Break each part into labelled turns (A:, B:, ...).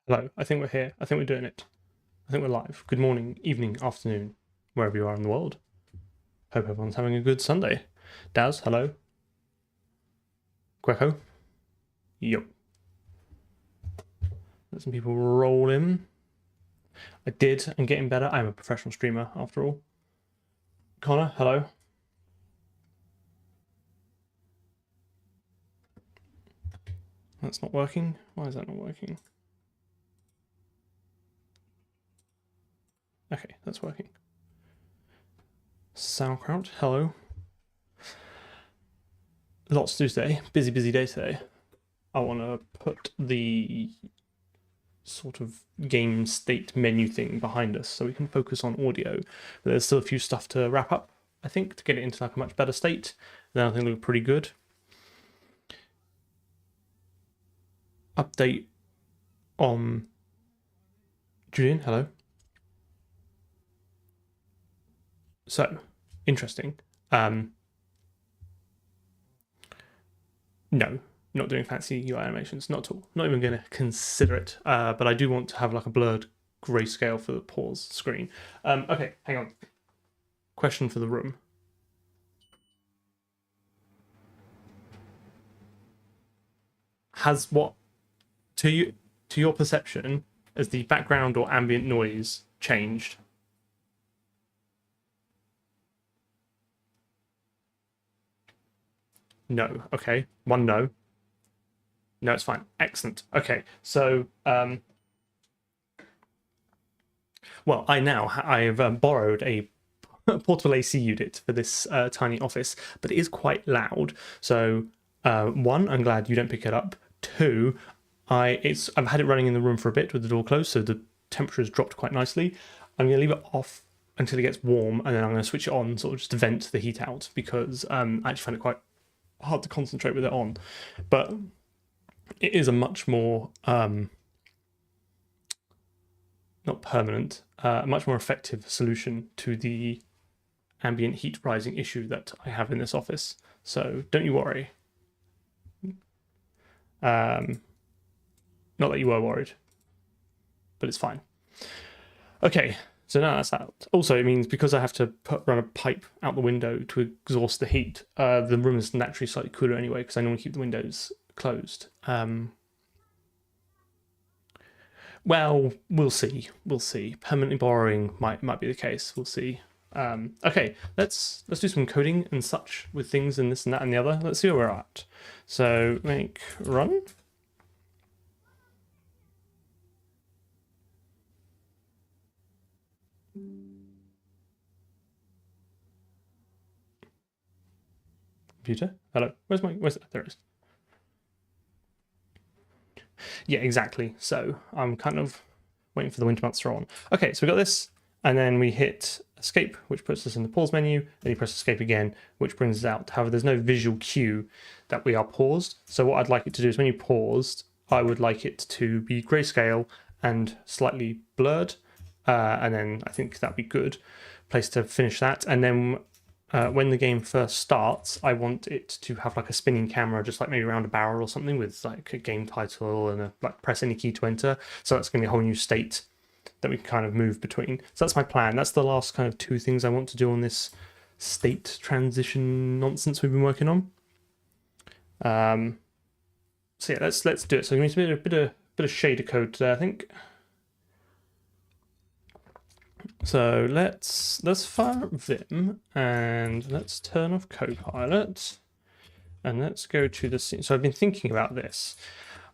A: Hello, I think we're here. I think we're doing it. I think we're live. Good morning, evening, afternoon, wherever you are in the world. Hope everyone's having a good Sunday. Daz, hello. Greco. Yo. Let some people roll in. I did. I'm getting better. I'm a professional streamer after all. Connor, hello. That's not working. Why is that not working? Okay, that's working. Sauerkraut, hello. Lots to do today. Busy day today. I want to put the sort of game state menu thing behind us so we can focus on audio. But there's still a few stuff to wrap up, I think, to get it into like a much better state. Then I think it'll look pretty good. Update on Julian, hello. So, interesting. No, not doing fancy UI animations, not at all. Not even going to consider it. But I do want to have like a blurred grayscale for the pause screen. Okay, hang on. Question for the room. Has what to your perception as the background or ambient noise changed? No. Okay. One no. No, it's fine. Excellent. Okay. So, well, I've borrowed a portable AC unit for this tiny office, but it is quite loud. So, one, I'm glad you don't pick it up. Two, I've had it running in the room for a bit with the door closed, so the temperature has dropped quite nicely. I'm going to leave it off until it gets warm, and then I'm going to switch it on, sort of just to vent the heat out, because I actually find it quite hard to concentrate with it on. But it is a much more not permanent, much more effective solution to the ambient heat rising issue that I have in this office. So don't you worry. Not that you were worried, but it's fine. Okay, so now that's out. Also, it means because I have to run a pipe out the window to exhaust the heat, the room is naturally slightly cooler anyway, because I normally keep the windows closed. Well, we'll see. We'll see. Permanently borrowing might be the case. We'll see. Okay, let's do some coding and such with things and this and that and the other. Let's see where we're at. So make run. Computer, hello. Where's it? There it is. Yeah, exactly. So I'm kind of waiting for the winter months to roll on. Okay, so we got this, and then we hit escape, which puts us in the pause menu. Then you press escape again, which brings us out. However, there's no visual cue that we are paused. So what I'd like it to do is when you paused, I would like it to be grayscale and slightly blurred. And then I think that'd be good place to finish that. And then when the game first starts, I want it to have like a spinning camera, just like maybe around a barrel or something, with like a game title and like press any key to enter. So that's going to be a whole new state that we can kind of move between. So that's my plan. That's the last kind of two things I want to do on this state transition nonsense we've been working on. So yeah, let's do it. So I'm going to do a bit of shader code today, I think. So let's fire up Vim and let's turn off Copilot and let's go to the scene. So I've been thinking about this.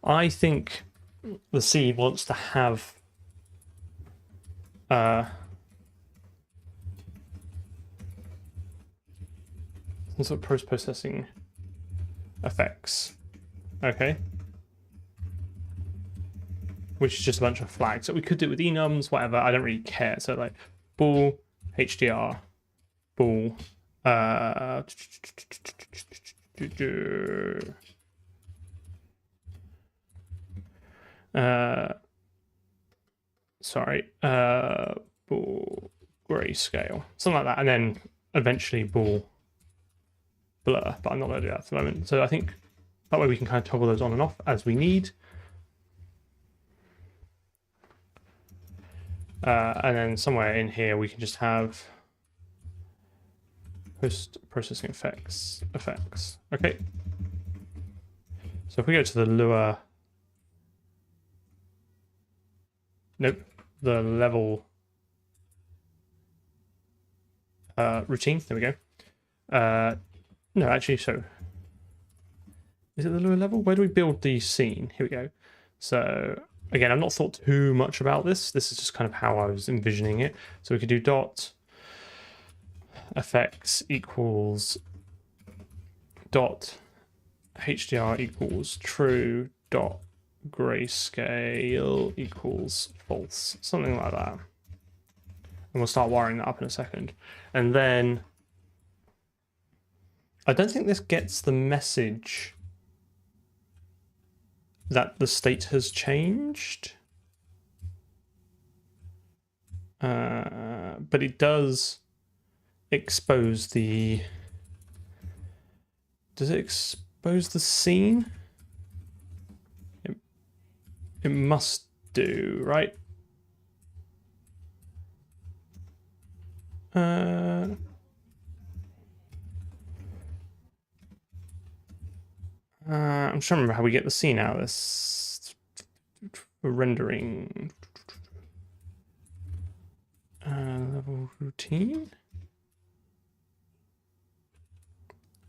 A: I think the scene wants to have some sort of post-processing effects. Okay. Which is just a bunch of flags. So we could do it with enums, whatever. I don't really care. So like bool, HDR, bool, bool grayscale, something like that, and then eventually bool blur. But I'm not going to do that at the moment. So I think that way we can kind of toggle those on and off as we need. And then somewhere in here we can just have post-processing effects. Okay. So if we go to the Lua, nope, the level routine, there we go. No, actually, so is it the Lua level? Where do we build the scene? Here we go. So again, I've not thought too much about this. This is just kind of how I was envisioning it. So we could do dot effects equals dot HDR equals true dot grayscale equals false, something like that. And we'll start wiring that up in a second. And then I don't think this gets the message that the state has changed. But it does expose the... Does it expose the scene? It must do, right? I'm trying to remember how we get the scene out of this. Rendering. Level routine.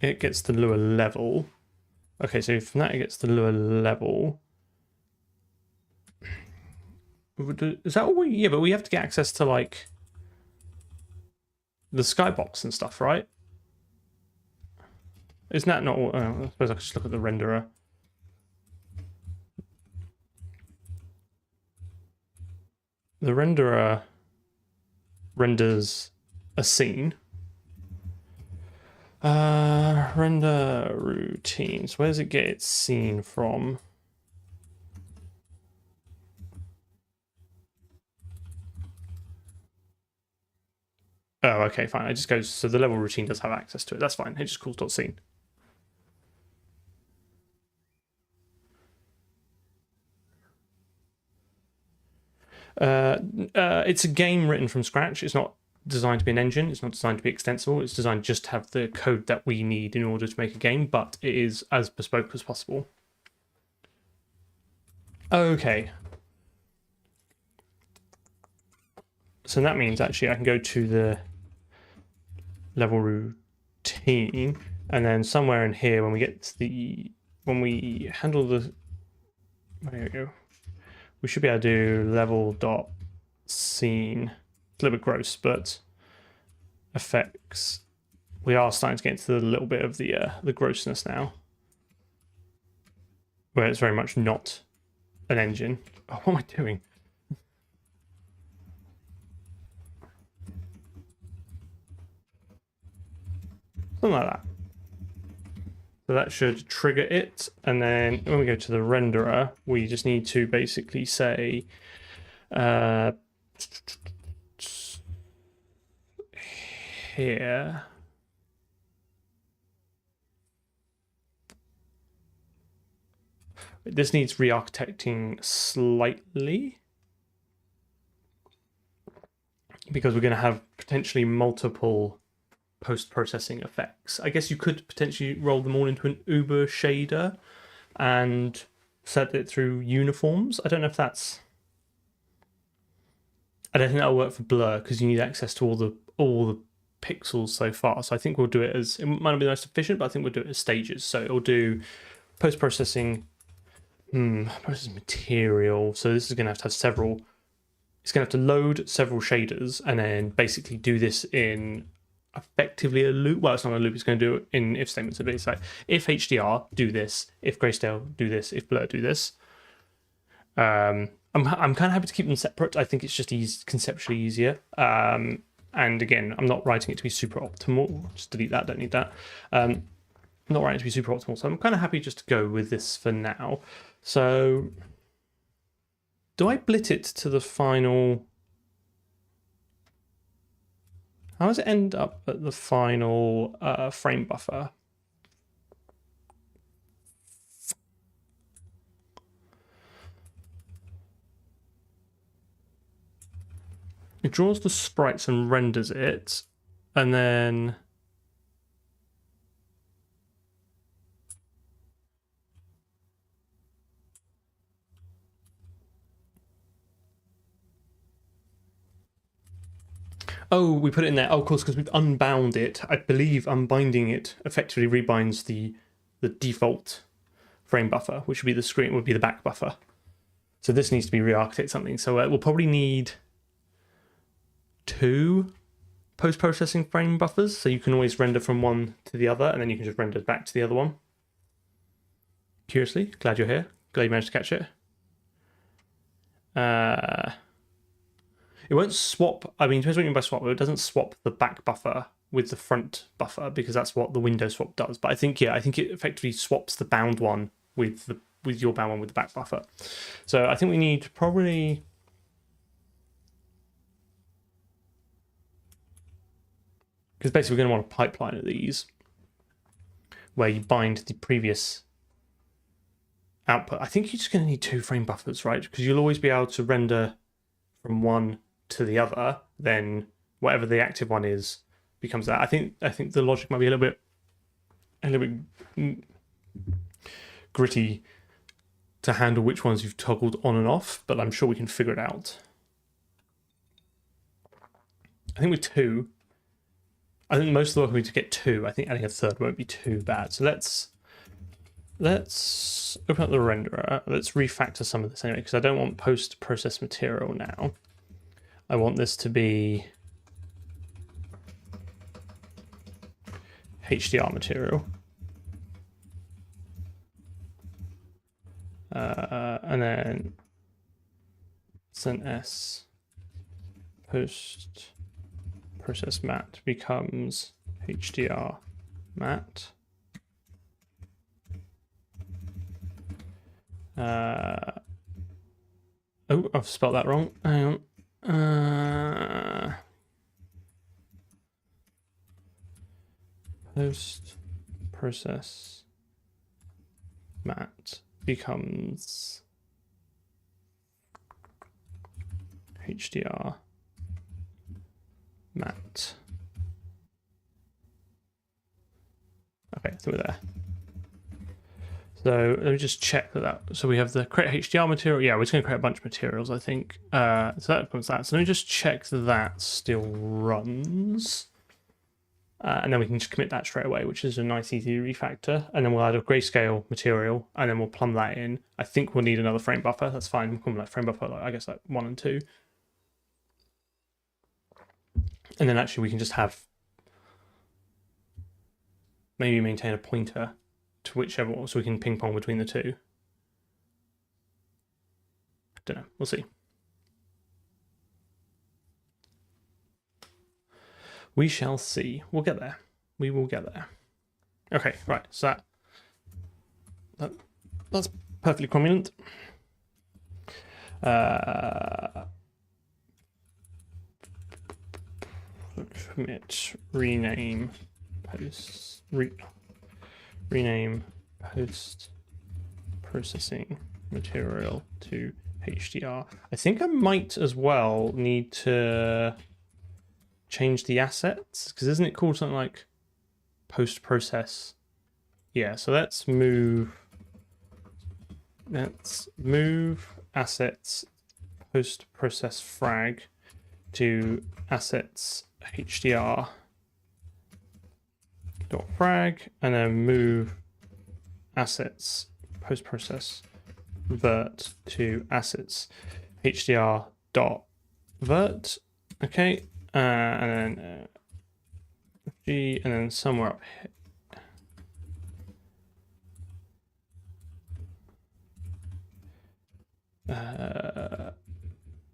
A: It gets the Lua level. Okay, so from that it gets the Lua level. Is that all we... Yeah, but we have to get access to, like, the skybox and stuff, right? Isn't that not... I suppose I could just look at the renderer. The renderer renders a scene. Render routines. Where does it get its scene from? Oh, okay, fine. It just goes, so the level routine does have access to it. That's fine. It just calls .scene. It's a game written from scratch. It's not designed to be an engine. It's not designed to be extensible. It's designed just to have the code that we need in order to make a game, but it is as bespoke as possible. Okay. So that means actually I can go to the level routine, and then somewhere in here when we get to the... When we handle the... There we go. We should be able to do level dot scene. It's a little bit gross, but effects. We are starting to get into a little bit of the grossness now, where it's very much not an engine. Oh, what am I doing? Something like that. So that should trigger it, and then when we go to the renderer, we just need to basically say here this needs re-architecting slightly because we're going to have potentially multiple post-processing effects. I guess you could potentially roll them all into an Uber shader and set it through uniforms. I don't know if that's... I don't think that'll work for blur because you need access to all the pixels so far. So I think we'll do it as... It might not be the most efficient, but I think we'll do it as stages. So it'll do post-processing process material. So this is going to have several... It's going to have to load several shaders and then basically do this in effectively a loop. Well, it's not a loop. It's going to do it in if statements. So it's like if HDR, do this. If grayscale, do this. If blur, do this. I'm kind of happy to keep them separate. I think it's just conceptually easier. And again, I'm not writing it to be super optimal. Just delete that. Don't need that. I'm not writing it to be super optimal. So I'm kind of happy just to go with this for now. So do I blit it to the final? How does it end up at the final frame buffer? it draws the sprites and renders it, and then oh, we put it in there. Oh, of course, because we've unbound it. I believe unbinding it effectively rebinds the default frame buffer, which would be the screen, would be the back buffer. So this needs to be re-architect something. So we'll probably need 2 post-processing frame buffers. So you can always render from one to the other, and then you can just render back to the other one. Curiously, glad you're here. Glad you managed to catch it. It won't swap. I mean, it depends what you mean by swap. It doesn't swap the back buffer with the front buffer because that's what the window swap does. But I think it effectively swaps the bound one with your bound one with the back buffer. So I think we need probably because basically we're going to want a pipeline of these where you bind the previous output. I think you're just going to need 2 frame buffers, right? Because you'll always be able to render from one to the other, then whatever the active one is becomes that. I think the logic might be a little bit gritty to handle which ones you've toggled on and off, but I'm sure we can figure it out. I think with 2, I think most of the work we need to get 2. I think adding a 3rd won't be too bad. So let's open up the renderer. Let's refactor some of this anyway, because I don't want post-process material now. I want this to be HDR material. And then S post-process matte becomes HDR matte. Oh, I've spelled that wrong. Hang on. Post-process matte becomes HDR matte. Okay, so we're there. So let me just check that. So we have the create HDR material. Yeah, we're just going to create a bunch of materials, I think. So that becomes that. So let me just check that still runs. And then we can just commit that straight away, which is a nice, easy refactor. And then we'll add a grayscale material, and then we'll plumb that in. I think we'll need another frame buffer. That's fine. We'll call them like frame buffer, like, I guess like 1 and 2. And then actually we can just have maybe maintain a pointer to whichever one, so we can ping pong between the 2. I don't know. We'll see. We shall see. We'll get there. We will get there. Okay, right. So that's perfectly cromulent. Commit rename post rename post processing material to HDR. I think I might as well need to change the assets, because isn't it called something like post process? Yeah, so let's move assets post process frag to assets HDR dot frag, and then move assets post process vert to assets HDR dot vert. Okay, and then G, and then somewhere up here.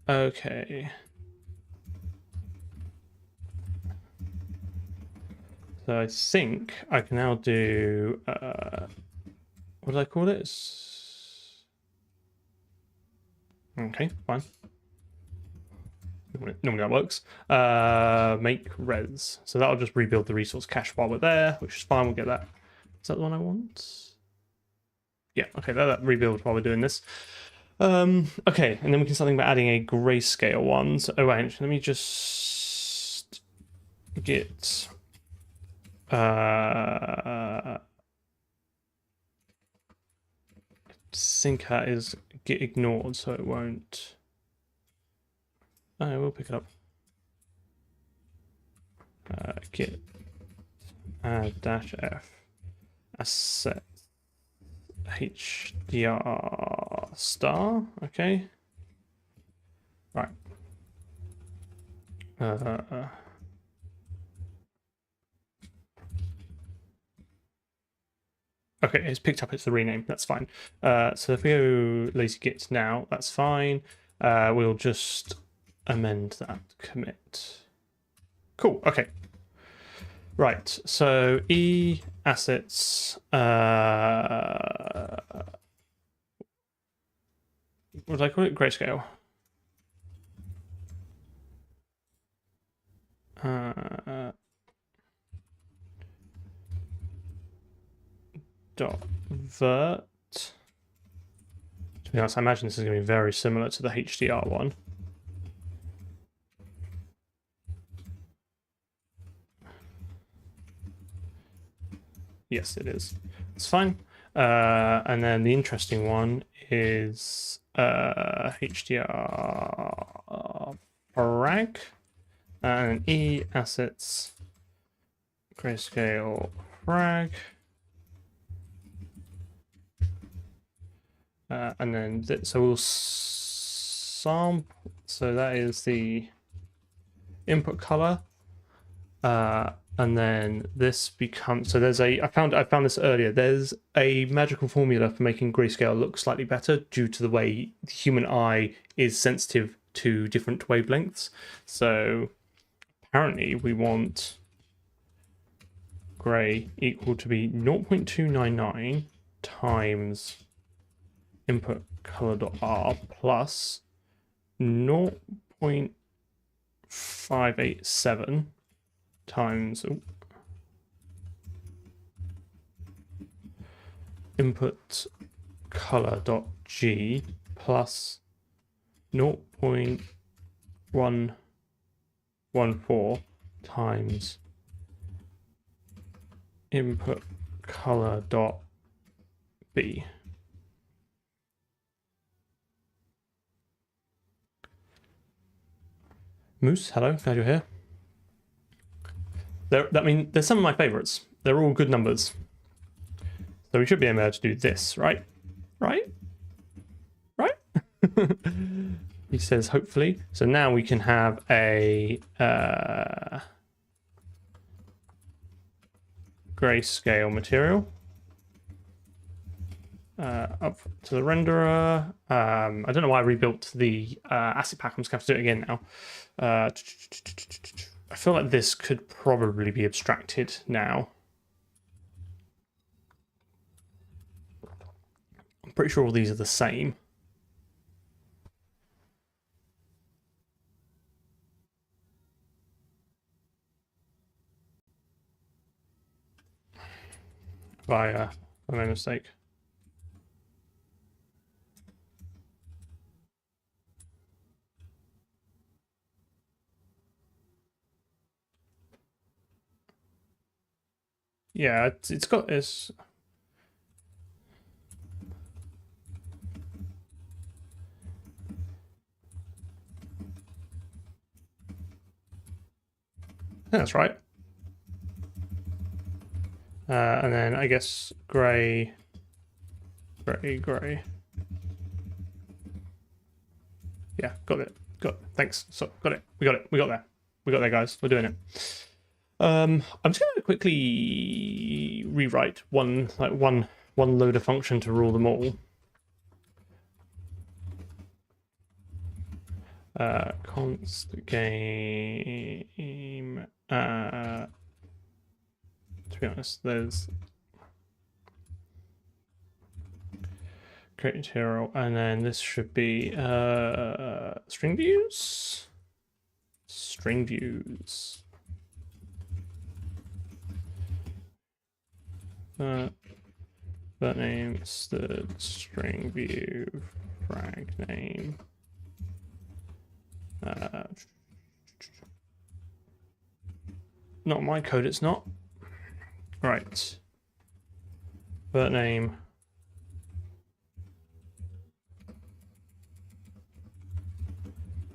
A: Okay. So I think I can now do, what did I call it? Okay, fine. Normally that works. Make res. So that'll just rebuild the resource cache while we're there, which is fine. We'll get that. Is that the one I want? Yeah, okay, that rebuild while we're doing this. Okay, and then we can start thinking about adding a grayscale one. So, oh wait, let me just get syncat is get ignored, so it won't. Oh, we'll pick it up. Git add dash f asset HDR star. Okay. Right. Okay, it's picked up. It's the rename. That's fine. So if we go lazy git now, that's fine. We'll just amend that commit. Cool. Okay. Right. So e assets. What did I call it? Grayscale. Dot vert. To be honest, I imagine this is going to be very similar to the HDR one. Yes, it is. It's fine. And then the interesting one is HDR frag and e assets grayscale frag. And then so we'll sample. So that is the input color. And then this becomes, so there's a, I found this earlier, there's a magical formula for making grayscale look slightly better due to the way the human eye is sensitive to different wavelengths. So apparently we want gray equal to be 0.299 times input color.r plus 0.587 times input color.g plus 0.114 times input color.b. Moose, hello, glad you're here. They're some of my favorites. They're all good numbers. So we should be able to do this, right? Right? Right? He says, hopefully. So now we can have a grayscale material. Up to the renderer. I don't know why I rebuilt the asset pack. I'm just going to have to do it again now. I feel like this could probably be abstracted now. I'm pretty sure all these are the same. By my mistake. Yeah, it's got this. That's right. And then I guess gray. Yeah, got it. Thanks. So got it. We got it. We got there. We got there, guys. We're doing it. I'm just going to quickly rewrite one loader function to rule them all. Const game. To be honest, there's create material, and then this should be string views. String views. That name stood string view frag name. Not my code, it's not. Right. Vert name.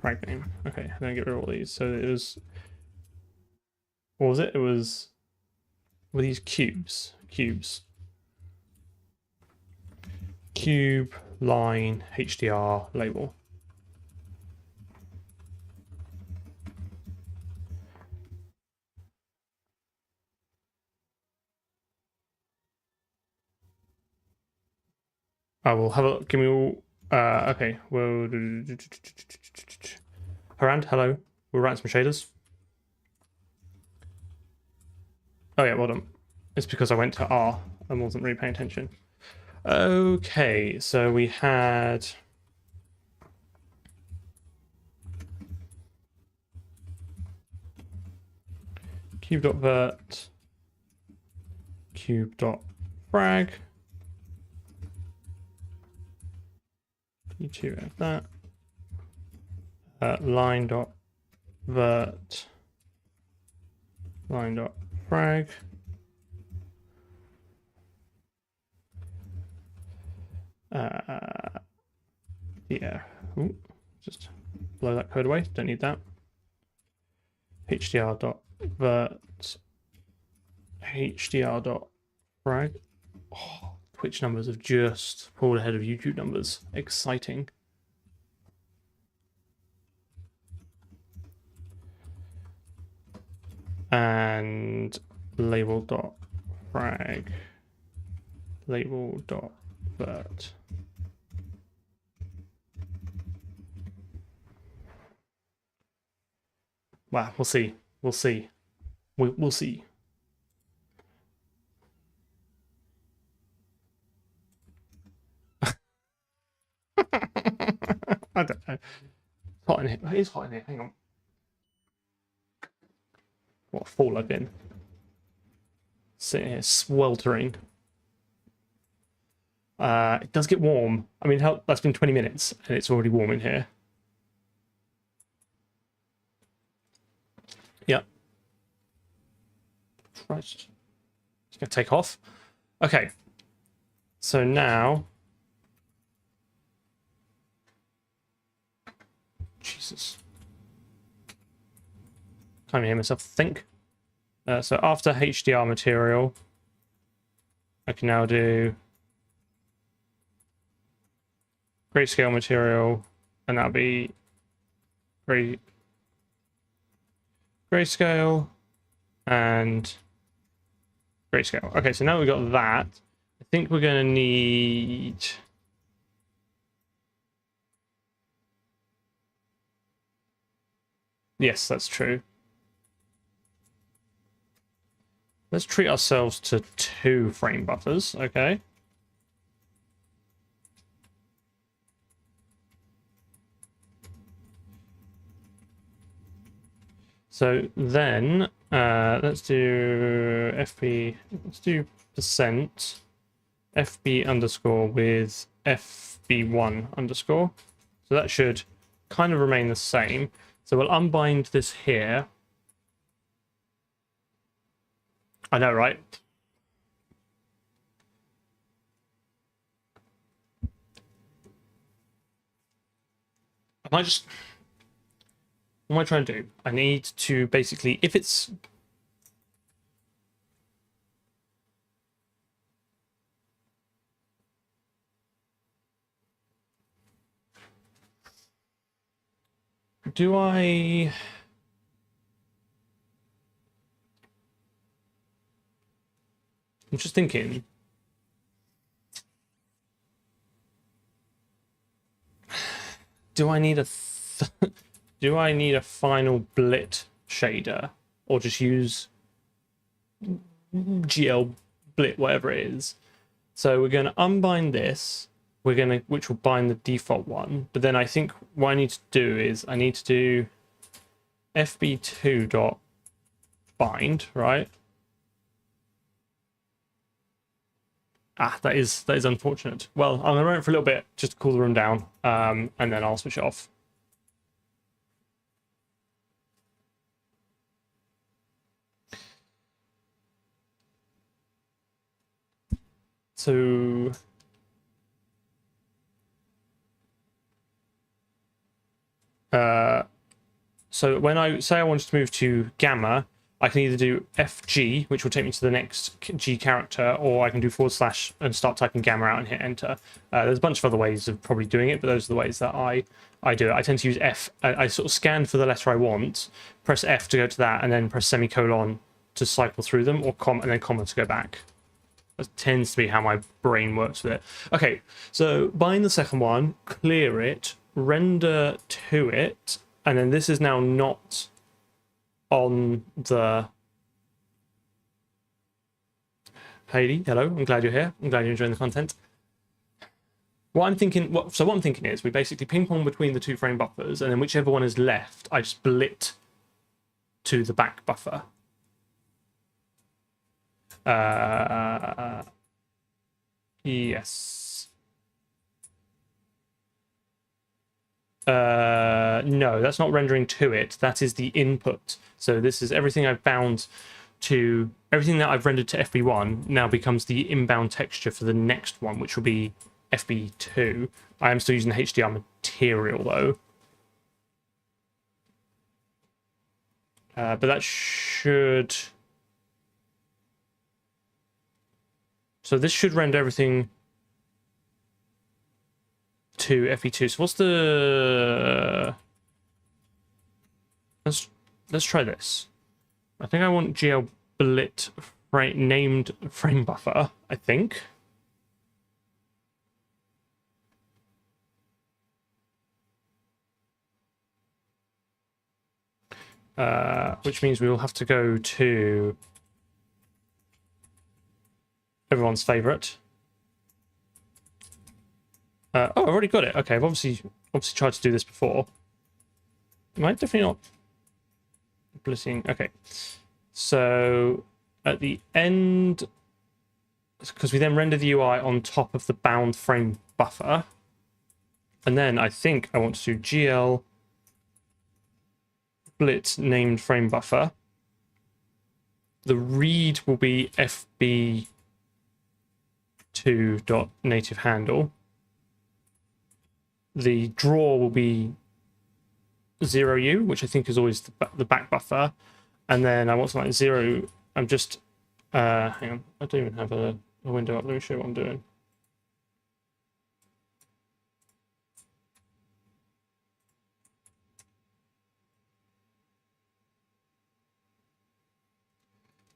A: Frag name. Okay, I'm gonna get rid of all these. So it was, what was it? It was, were these cubes? Cubes. Cube, line, HDR, label. I will have a look. Give me all. Okay. Well, Harand, hello. We'll write some shaders. Oh yeah, well done. It's because I went to R and wasn't really paying attention. Okay, so we had cube.vert, cube.frag. P2 of that. Line.vert, line.frag. Yeah. Ooh, just blow that code away. Don't need that. HDR.vert, HDR.frag. Oh, Twitch numbers have just pulled ahead of YouTube numbers. Exciting. And label.frag, label.vert. Wow, we'll see. We'll see. We'll see. I don't know. It's hot in here. It is hot in here. Hang on. What a fall I've been. Sitting here sweltering. It does get warm. I mean, that's been 20 minutes and it's already warm in here. Yep. Christ. It's gonna take off. Okay. So now. Jesus. Can't even hear myself think. So after HDR material, I can now do grayscale material, and that'll be grayscale and grayscale. Okay, so now we've got that. I think we're going to need... Yes, that's true. Let's treat ourselves to 2 frame buffers, okay? So then, let's do FB, let's do percent FB underscore with FB1 underscore. So that should kind of remain the same. So we'll unbind this here. I know, right? I might just... What am I trying to do? I need to basically, if it's... Do I... I'm just thinking. Do I need a do I need a final blit shader, or just use GL blit, whatever it is? So we're going to unbind this. Which will bind the default one. But then I think what I need to do is I need to do fb2.bind, right? That is unfortunate. Well, I'm gonna run it for a little bit just to cool the room down, and then I'll switch it off. So so when I say I wanted to move to gamma, I can either do FG, which will take me to the next G character, or I can do / and start typing gamma out and hit enter. There's a bunch of other ways of probably doing it, but those are the ways that I do it. I tend to use F. I sort of scan for the letter I want, press F to go to that, and then press semicolon to cycle through them, or and then comma to go back. That tends to be how my brain works with it. Okay, so bind the second one, clear it, render to it, and then this is now not on the... Hayley, hello, I'm glad you're here. I'm glad you're enjoying the content. What I'm thinking is we basically ping pong between the two frame buffers, and then whichever one is left, I split to the back buffer. Yes. No, that's not rendering to it. That is the input. So this is everything I've bound to, everything that I've rendered to FB1 now becomes the inbound texture for the next one, which will be FB2. I am still using the HDR material though. But that should... So this should render everything to FE2. So what's the... Let's try this. I think I want GL blit named frame buffer, I think. Which means we will have to go to everyone's favorite. Oh, I've already got it. Okay, I've obviously tried to do this before. Am I definitely not blitting? Okay, so at the end, because we then render the UI on top of the bound frame buffer, and then I think I want to do GL blit named frame buffer. The read will be FB2.native handle. The draw will be 0U, which I think is always the back buffer. And then I want something like 0. I'm just... hang on. I don't even have a window up. Let me show you what I'm doing.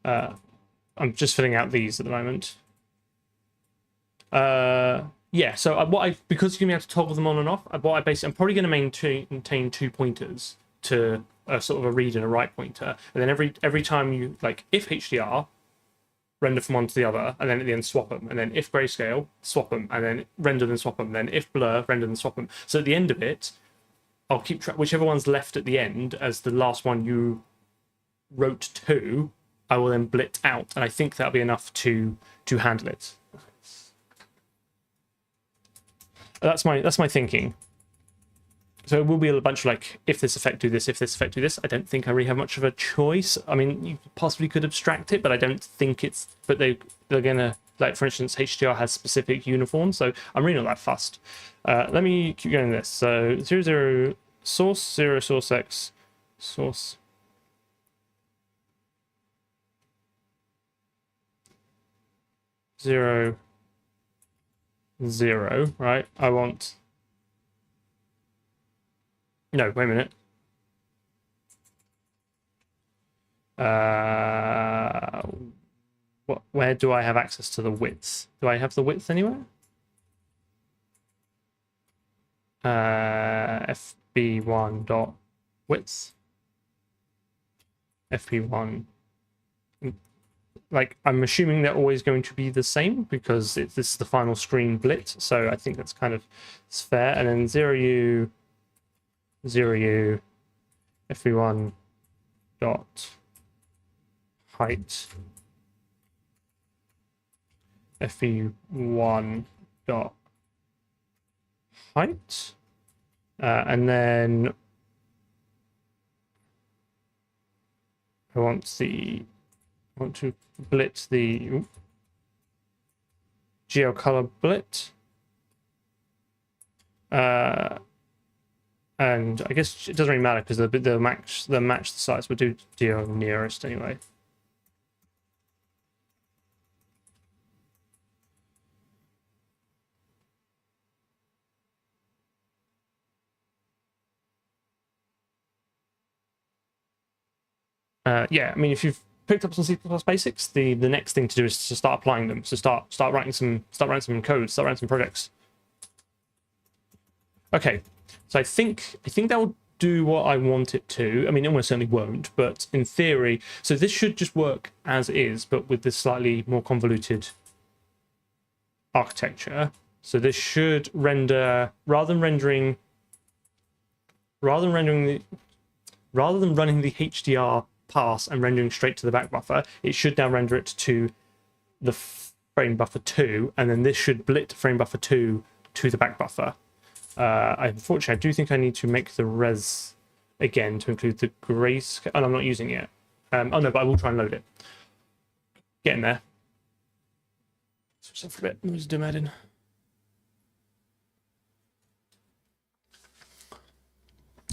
A: I'm just filling out these at the moment. Yeah, so because you're gonna have to toggle them on and off, I'm probably gonna maintain 2 pointers to sort of a read and a write pointer, and then every time you, like, if HDR, render from one to the other, and then at the end swap them, and then if grayscale, swap them, and then render then swap them, then if blur, render then swap them. So at the end of it, I'll keep track, whichever one's left at the end as the last one you wrote to, I will then blit out, and I think that'll be enough to handle it. That's my thinking. So it will be a bunch of, like, if this effect do this, if this effect do this. I don't think I really have much of a choice. I mean, you possibly could abstract it, but I don't think it's... But they're gonna, like, for instance, HDR has specific uniforms, so I'm really not that fussed. Let me keep going this. So 0 source, 0 source x, source. Zero, right? I want... No, wait a minute. Where do I have access to the width? Do I have the width anywhere? FB1 dot width. FB1. Like, I'm assuming they're always going to be the same because this is the final screen blit, so I think that's kind of fair. And then 0U, FB1 dot height. fe1 dot height, and then I want to blit the geo color blit, and I guess it doesn't really matter because they'll match the size. We'll do geo nearest anyway. Yeah, I mean, if you've picked up some C++ basics, the next thing to do is to start applying them. So start writing some code, start writing some projects. Okay, so I think that will do what I want it to. I mean, it almost certainly won't, but in theory, so this should just work as is, but with this slightly more convoluted architecture. So this should render rather than running the HDR pass and rendering straight to the back buffer, it should now render it to the frame buffer 2, and then this should blit frame buffer 2 to the back buffer. Unfortunately, I do think I need to make the res again to include the grayscale, and I'm not using it. Oh no, but I will try and load it. Getting there. Switch off for a bit. Let me just do Madden.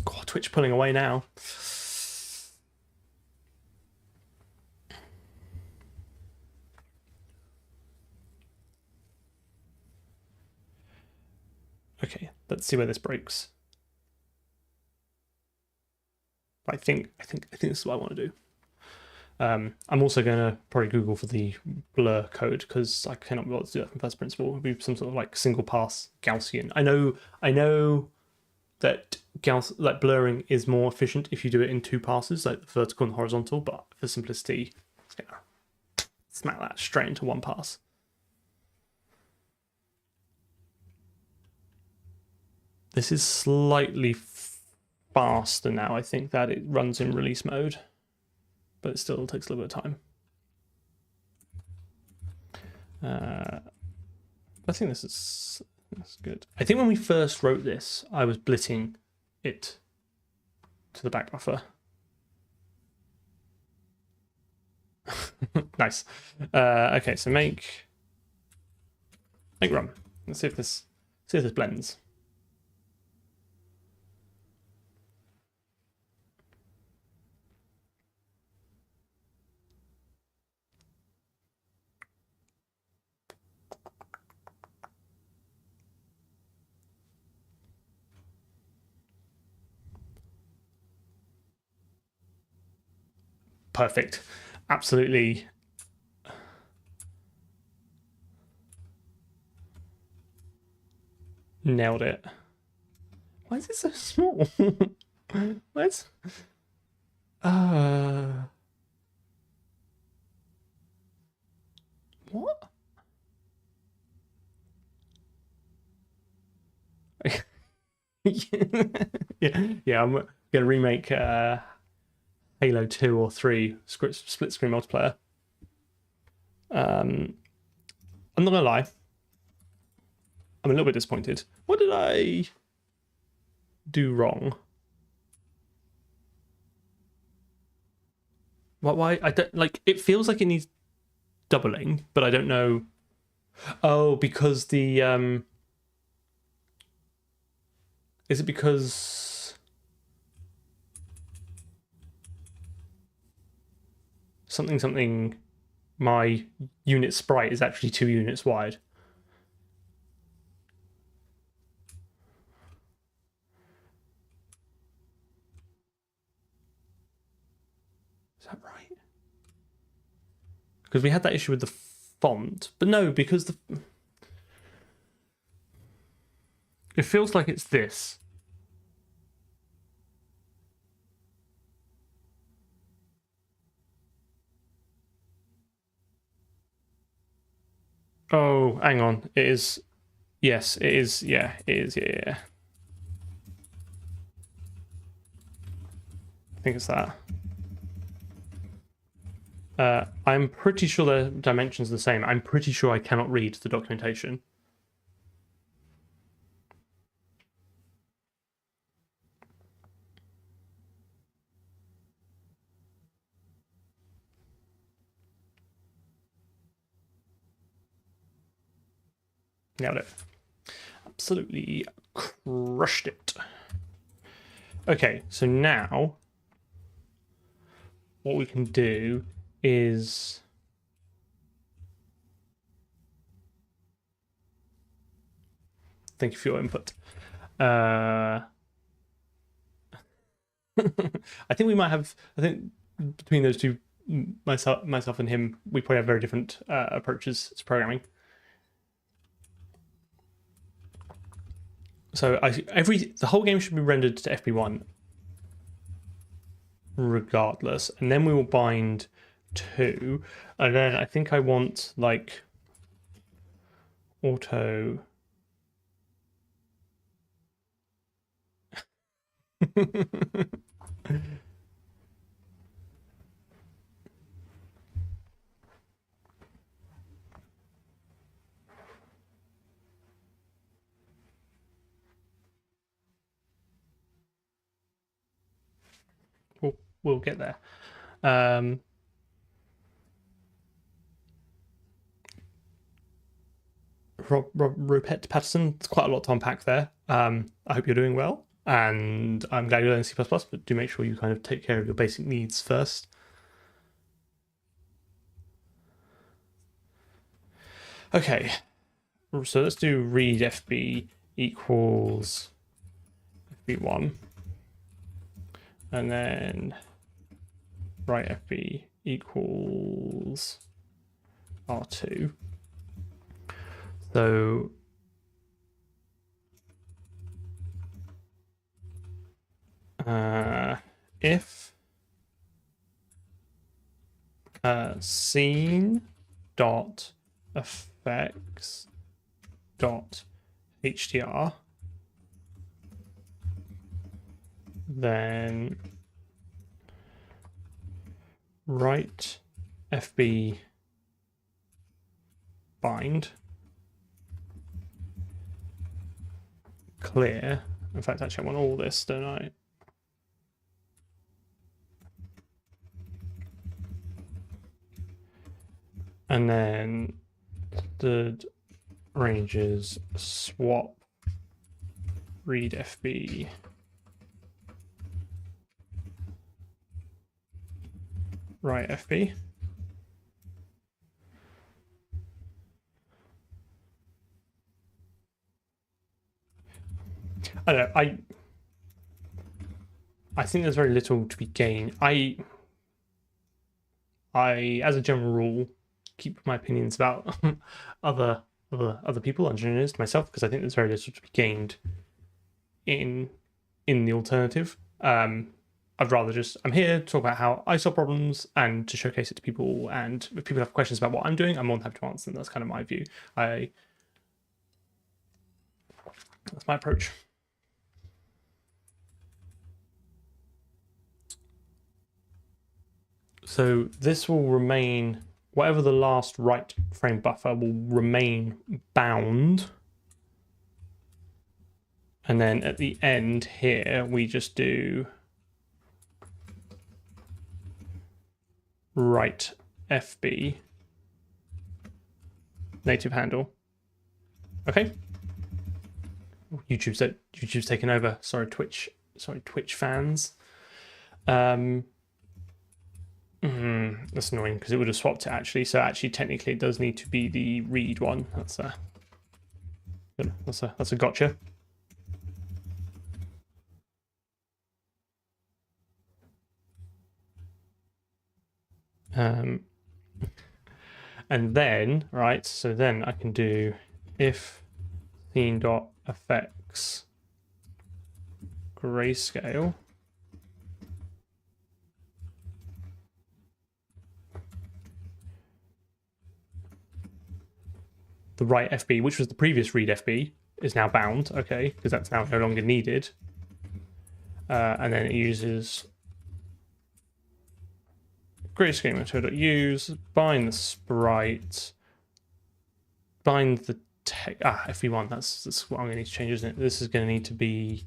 A: God, Twitch pulling away now. Okay, let's see where this breaks. I think this is what I want to do. I'm also going to probably Google for the blur code because I cannot be able to do that from first principle. It'll be some sort of like single pass Gaussian. I know that blurring is more efficient if you do it in 2 passes, like the vertical and horizontal, but for simplicity, it's gonna smack that straight into 1 pass. This is slightly faster now, I think, that it runs in release mode, but it still takes a little bit of time. I think that's good. I think when we first wrote this, I was blitting it to the back buffer. Nice. Okay, so make run. Let's see if this blends. Perfect. Absolutely. Nailed it. Why is it so small? What? What? Yeah, I'm gonna remake Halo 2 or 3 split screen multiplayer. I'm not gonna lie, I'm a little bit disappointed. What did I do wrong? Why I don't like it? Feels like it needs doubling, but I don't know. Oh, because the is it because something my unit sprite is actually 2 units wide? Is that right? Because we had that issue with the font, but no, because it feels like it's this. Oh, hang on. It is. Yes, it is. Yeah, it is. Yeah. I think it's that. I'm pretty sure the dimensions are the same. I'm pretty sure I cannot read the documentation. Nailed it. Absolutely crushed it. Okay, so now what we can do is thank you for your input. I think we might have. I think between those two, myself and him, we probably have very different approaches to programming. So the whole game should be rendered to FP1 regardless, and then we will bind 2, and then I think I want like auto. We'll get there. Rupert Patterson, it's quite a lot to unpack there. I hope you're doing well, and I'm glad you're learning C++, but do make sure you kind of take care of your basic needs first. Okay, so let's do read FB equals FB1, and then write FB equals R2. So if scene dot effects dot htr, then write FB bind clear. In fact, actually, I want all this, don't I? And then the ranges swap read FB write FB. I don't know. I think there's very little to be gained. I as a general rule, keep my opinions about other people, engineers, to myself, because I think there's very little to be gained in the alternative. I'd rather just, I'm here to talk about how I solve problems and to showcase it to people. And if people have questions about what I'm doing, I'm more than happy to answer them. That's kind of my view. That's my approach. So this will remain, whatever the last write frame buffer will remain bound. And then at the end here, we just do write FB native handle. Okay. YouTube's taken over. Sorry, Twitch fans. That's annoying because it would have swapped it actually. So actually, technically, it does need to be the read one. That's a gotcha. And then, right, so then I can do if scene.effects grayscale the write FB, which was the previous read FB, is now bound, okay, because that's now no longer needed. And then it uses grayscale material.use, bind the sprite, bind the text. FV1, that's what I'm going to need to change, isn't it? This is going to need to be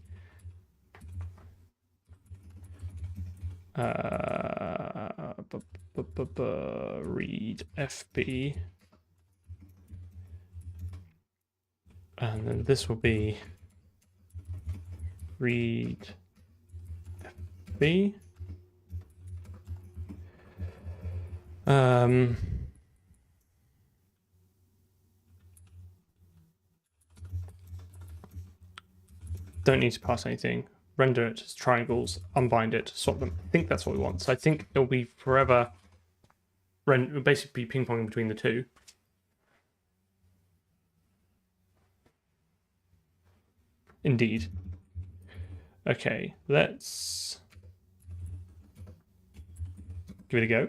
A: read FB, and then this will be read FB. Don't need to pass anything. Render it as triangles, unbind it, swap them. I think that's what we want. So I think it'll be forever. It'll basically be ping-ponging between the two. Indeed. Okay, let's give it a go.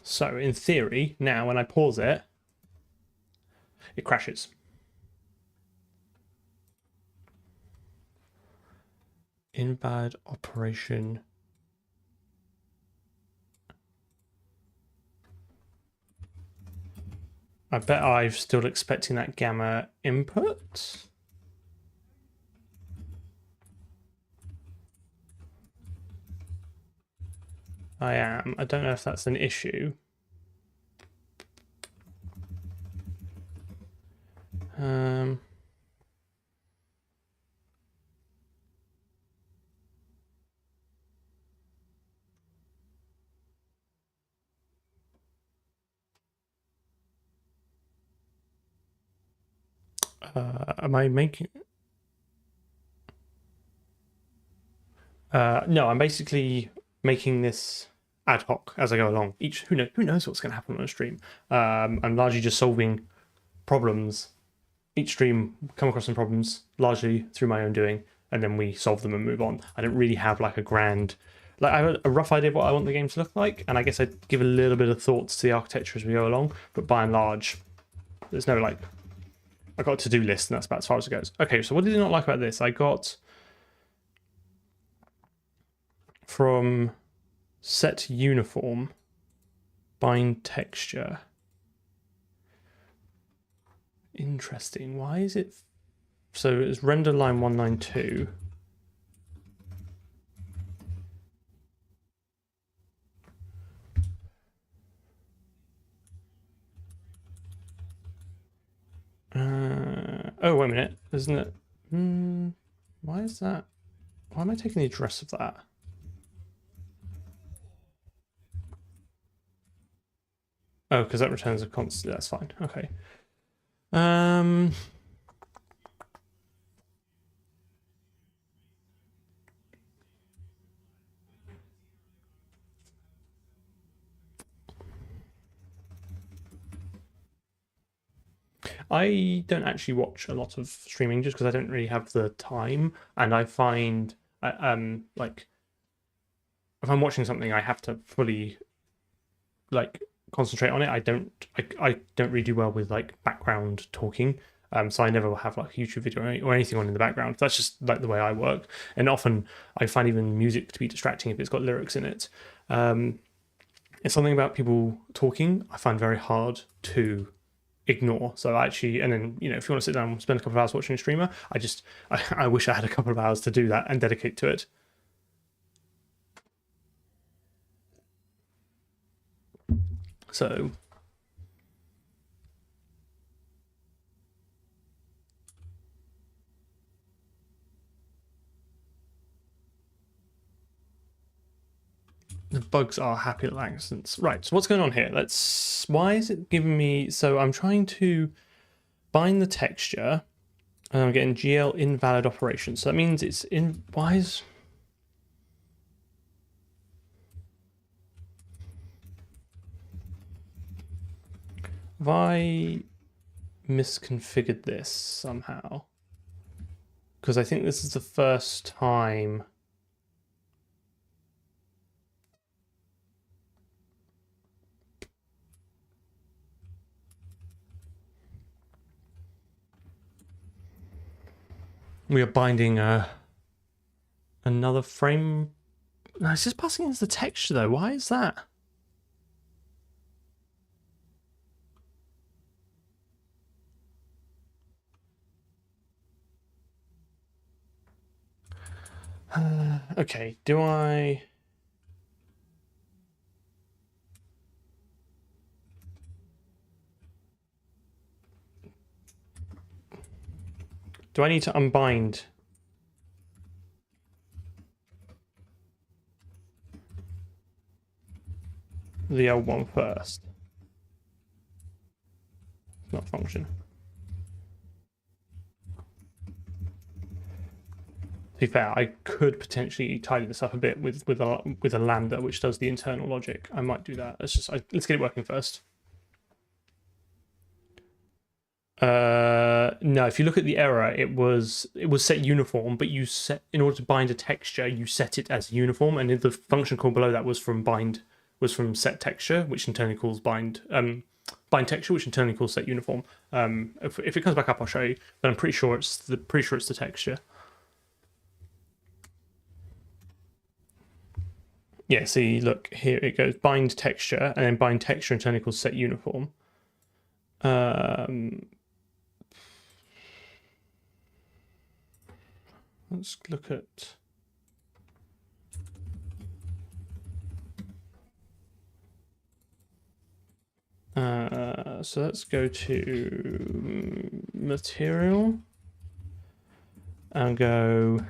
A: So in theory, now when I pause it, it crashes. Invalid operation. I bet I'm still expecting that gamma input. I am. I don't know if that's an issue. Am I making? No, I'm basically making this ad hoc as I go along. Who knows what's going to happen on a stream. I'm largely just solving problems. Each stream come across some problems largely through my own doing, and then we solve them and move on. I don't really have like a grand, like I have a rough idea of what I want the game to look like, and I guess I'd give a little bit of thoughts to the architecture as we go along. But by and large, there's no like, I got a to-do list, and that's about as far as it goes. Okay, so what did I not like about this? I got from set uniform, bind texture. Interesting. Why is it? So it's render line 192. Oh, wait a minute. Isn't it? Why is that? Why am I taking the address of that? Oh, because that returns a constant. That's fine. Okay. I don't actually watch a lot of streaming just because I don't really have the time, and I find like if I'm watching something, I have to fully like concentrate on it. I don't really do well with like background talking. So I never have like a YouTube video or anything on in the background. That's just like the way I work. And often I find even music to be distracting if it's got lyrics in it. It's something about people talking I find very hard to ignore. So actually, and then, if you want to sit down and spend a couple of hours watching a streamer, I wish I had a couple of hours to do that and dedicate to it. So the bugs are happy little accidents. Right, so what's going on here? Why is it giving me, so I'm trying to bind the texture and I'm getting GL invalid operation. So that means it's in, have I misconfigured this somehow? Because I think this is the first time. We are binding another frame. No, it's just passing into the texture though. Why is that? Okay, do I... Do I need to unbind the L1 first? Not function. To be fair, I could potentially tidy this up a bit with a lambda which does the internal logic. I might do that. Let's get it working first. No, if you look at the error, it was set uniform, but you set, in order to bind a texture, you set it as uniform, and the function call below that was from set texture, which internally calls bind texture, which internally calls set uniform. If it comes back up, I'll show you, but I'm pretty sure it's the texture. Yeah, see, look here it goes bind texture, and then bind texture internally calls set uniform. Let's look at. So let's go to material and go.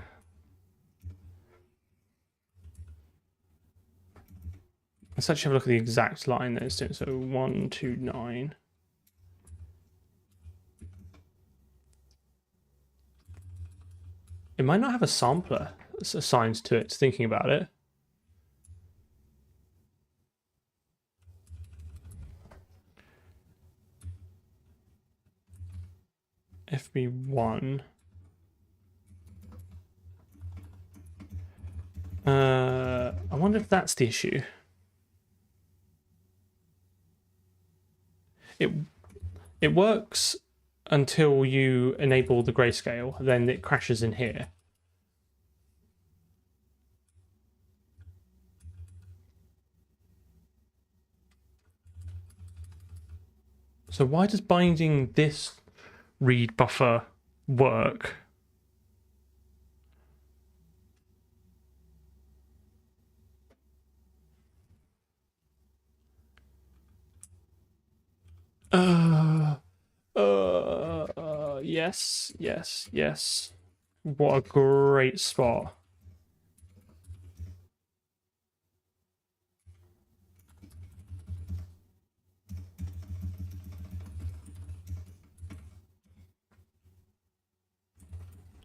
A: Let's actually have a look at the exact line that it's doing. So 129. It might not have a sampler assigned to it, thinking about it. FB1. I wonder if that's the issue. It works until you enable the grayscale, then it crashes in here. So why does binding this read buffer work? Yes. What a great spot.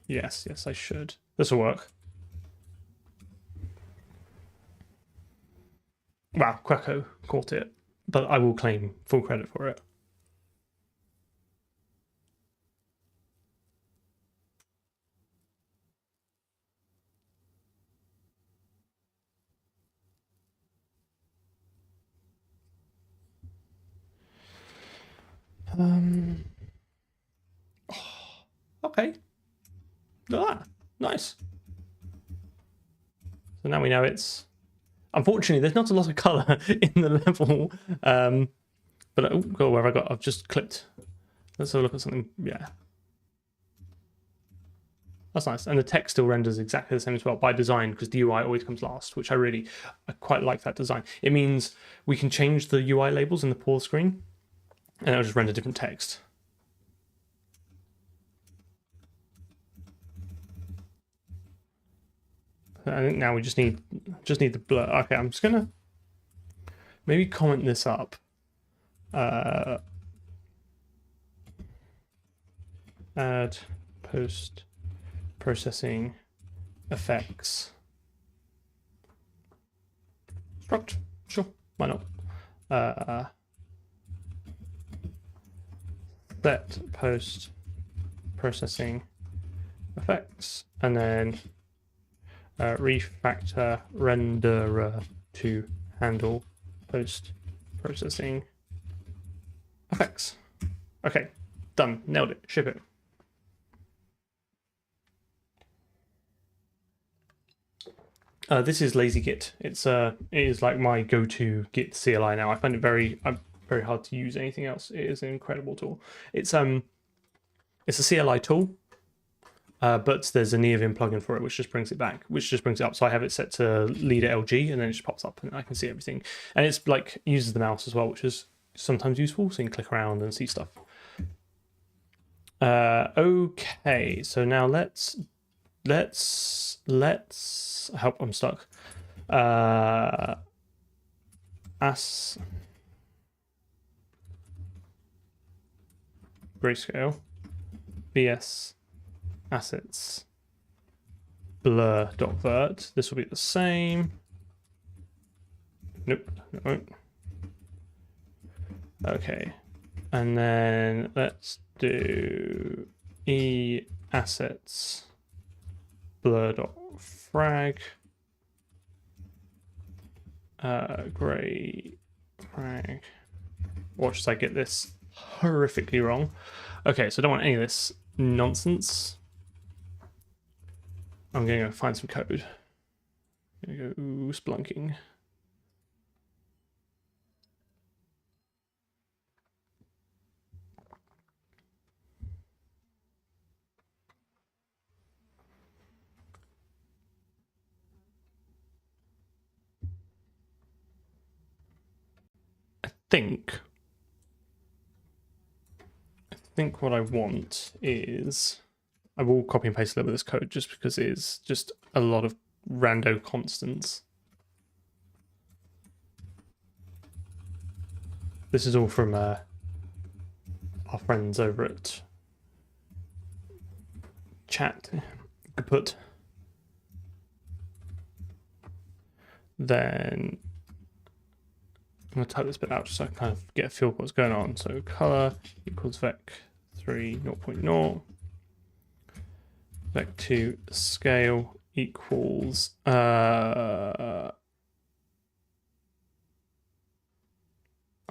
A: Yes, I should. This will work. Wow, Quacko caught it, but I will claim full credit for it. Okay. Look at that. Nice. So now we know it's... Unfortunately, there's not a lot of color in the level. But oh, God, where have I got? I've just clipped. Let's have a look at something. Yeah. That's nice. And the text still renders exactly the same as well by design, because the UI always comes last, which I quite like that design. It means we can change the UI labels in the pause screen, and it'll just render different text. I think now we just need the blur. Okay, I'm just gonna maybe comment this up. Add post processing effects struct. Sure, why not? Set post processing effects, and then refactor renderer to handle post processing effects. Okay, done. Nailed it. Ship it. This is lazy Git. It is like my go-to Git CLI now. I find it very hard to use anything else. It is an incredible tool. It's a CLI tool, but there's a Neovim plugin for it, which just brings it back, which just brings it up. So I have it set to leader LG, and then it just pops up, and I can see everything. And it's like uses the mouse as well, which is sometimes useful, so you can click around and see stuff. Okay, so now let's I hope I'm stuck. Grayscale BS assets blur.vert. This will be the same. Nope, it won't. Okay, and then let's do e assets blur.frag gray frag. Watch as I get this horrifically wrong. Okay, so I don't want any of this nonsense. I'm gonna go find some code. I'm gonna go splunking. I think what I want is, I will copy and paste a little bit of this code just because it is just a lot of rando constants. This is all from our friends over at chat. Kaput. Then I'm going to type this bit out just so I can kind of get a feel for what's going on. So color equals vec3 0.0. vec2 scale equals I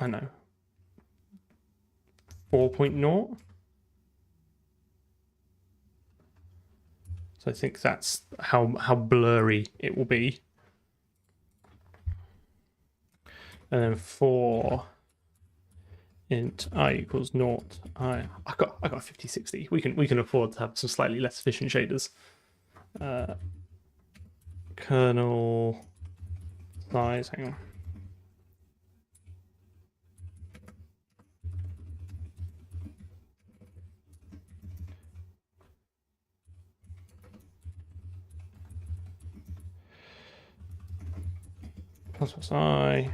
A: know 4.0. So I think that's how blurry it will be. And then for int I equals 0, I got 5060. We can afford to have some slightly less efficient shaders. Kernel size, hang on. Plus I.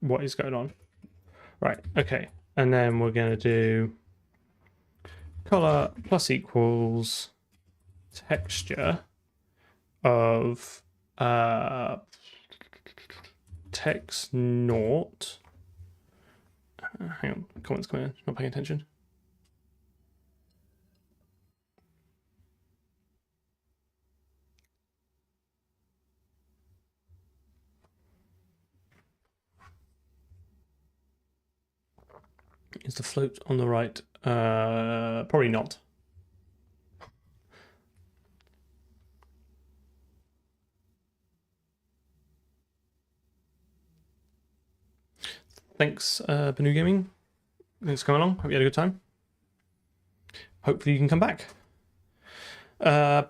A: What is going on? Right, okay. And then we're going to do color plus equals texture of text naught. Hang on, comments coming in, not paying attention. Is the float on the right? Probably not. Thanks, Banu Gaming. Thanks for coming along. Hope you had a good time. Hopefully you can come back. I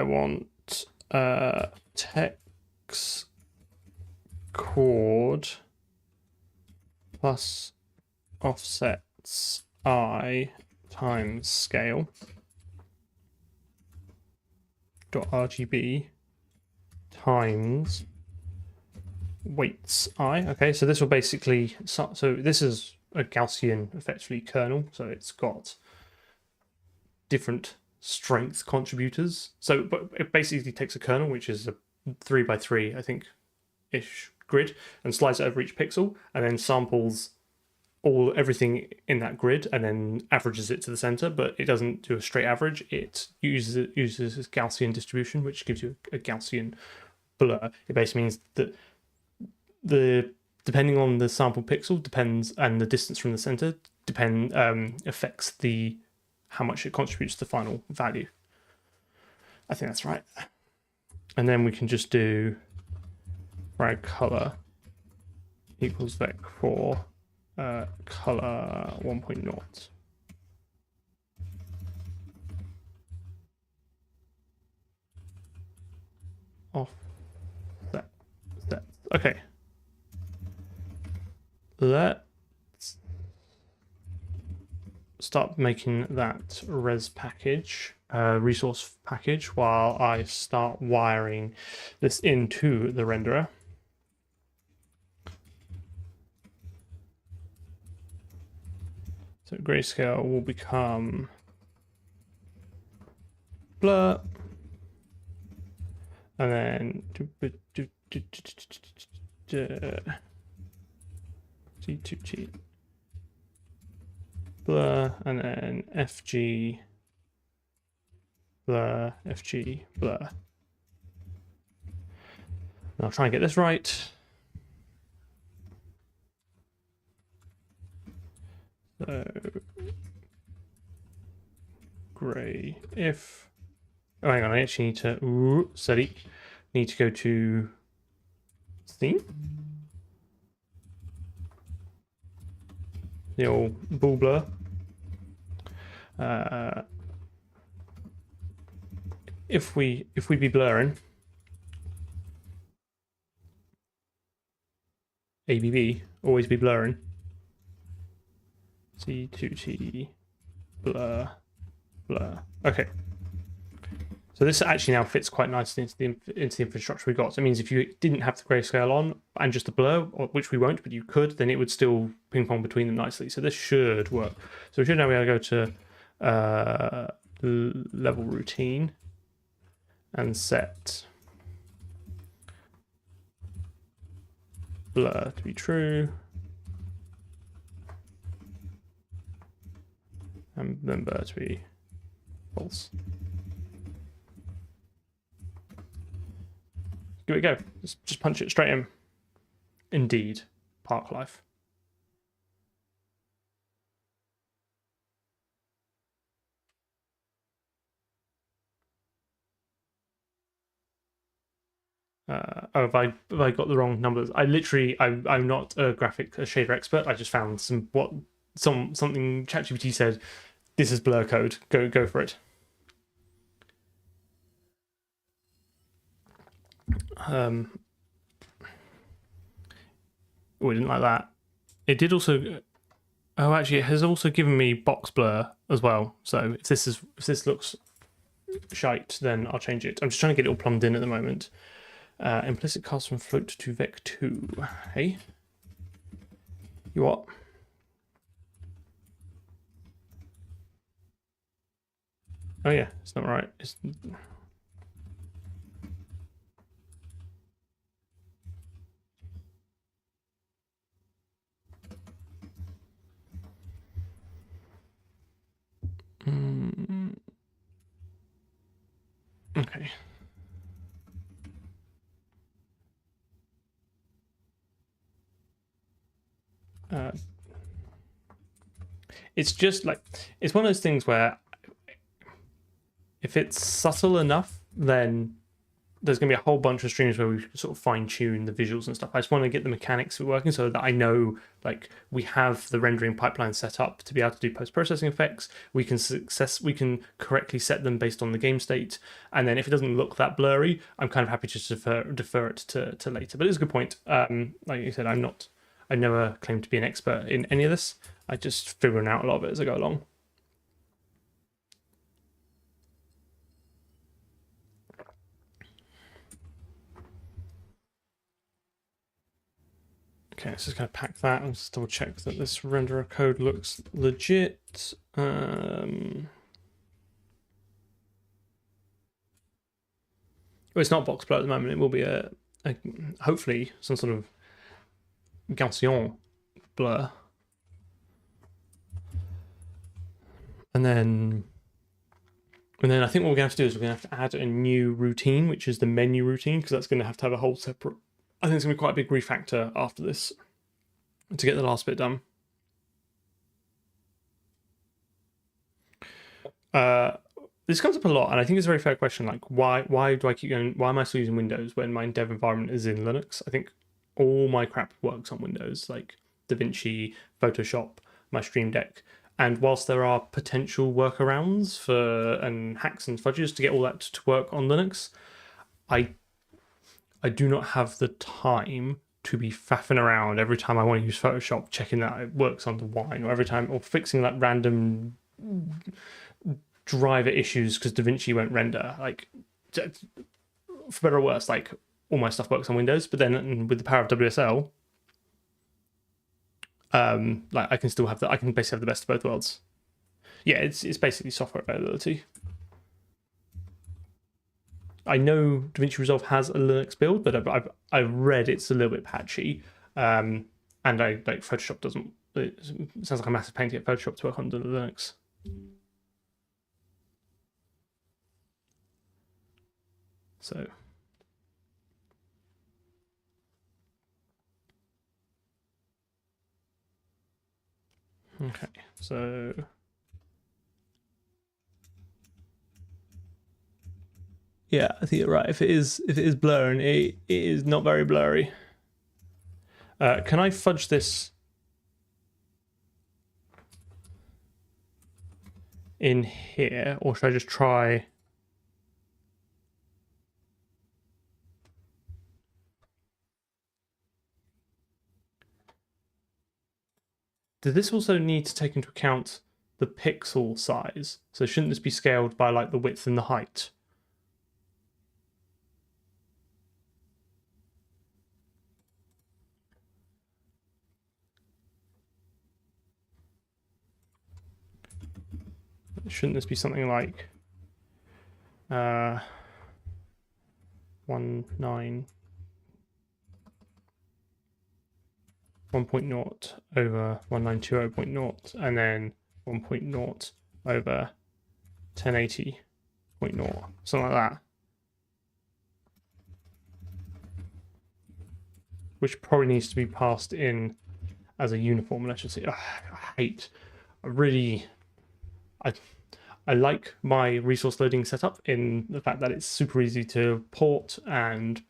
A: want text chord plus offsets I times scale dot RGB times weights I. Okay, so this will basically, so this is a Gaussian effectively kernel, so it's got different strength contributors. So but it basically takes a kernel, which is a 3x3, I think, ish grid, and slides it over each pixel, and then samples everything in that grid, and then averages it to the center. But it doesn't do a straight average. It uses this Gaussian distribution, which gives you a Gaussian blur. It basically means that the depending on the sample pixel depends, and the distance from the center affects how much it contributes to the final value. I think that's right. And then we can just do frag color equals vec for color 1.0. Offset. Okay. Let's start making that res package, resource package, while I start wiring this into the renderer. So grayscale will become blur, and then G2G blur, and then FG blur, FG blur. And I'll try and get this right. So gray if, oh hang on, I actually need to need to go to theme, the old ball blur. If we be blurring, ABB always be blurring. C2T blur blur. Okay. So this actually now fits quite nicely into the infrastructure we got. So it means if you didn't have the grayscale on and just the blur, which we won't, but you could, then it would still ping pong between them nicely. So this should work. So we should now be able to go to level routine and set blur to be true, and then blur to be false. Here we go. Just punch it straight in. Indeed, park life. Have I got the wrong numbers? I'm not a shader expert. I just found something ChatGPT said. This is blur code. Go for it. We didn't like that. It did also. Oh, actually, it has also given me box blur as well. So if this looks shite, then I'll change it. I'm just trying to get it all plumbed in at the moment. Implicit cast from float to vec2. Hey, you what? Oh yeah, it's not right. It's... Okay. It's just like, it's one of those things where if it's subtle enough, then there's going to be a whole bunch of streams where we sort of fine tune the visuals and stuff. I just want to get the mechanics working so that I know, like, we have the rendering pipeline set up to be able to do post-processing effects. We can correctly set them based on the game state. And then if it doesn't look that blurry, I'm kind of happy to defer it to later. But it's a good point. Like you said, I never claimed to be an expert in any of this. I just figuring out a lot of it as I go along. Okay, let's just kind of pack that and just double check that this renderer code looks legit. Well, it's not box blur at the moment. It will be a hopefully some sort of Gaussian blur. And then I think what we're going to have to do is we're going to have to add a new routine, which is the menu routine, because that's going to have a whole separate... I think it's going to be quite a big refactor after this. to get the last bit done. This comes up a lot, and I think it's a very fair question. Like, why do I keep going? Why am I still using Windows when my dev environment is in Linux? I think all my crap works on Windows, like DaVinci, Photoshop, my Stream Deck. And whilst there are potential workarounds for and hacks and fudges to get all that to work on Linux, I do not have the time to be faffing around every time I want to use Photoshop, checking that it works on the Wine, or every time, or fixing like random driver issues because DaVinci won't render. Like, for better or worse, like all my stuff works on Windows, but then with the power of WSL, like I can still have I can basically have the best of both worlds. Yeah, it's basically software availability. I know DaVinci Resolve has a Linux build, but I've read it's a little bit patchy, and I like Photoshop doesn't. It sounds like a massive pain to get Photoshop to work on Linux. So, okay, so yeah, I think you're right. If it is blurring, it is not very blurry. Can I fudge this in here, or should I just try? Does this also need to take into account the pixel size? So shouldn't this be scaled by like the width and the height? Shouldn't this be something like 19 1.0 over 1920.0 and then 1.0 over 1080.0, something like that. Which probably needs to be passed in as a uniform electricity. I like my resource loading setup in the fact that it's super easy to port and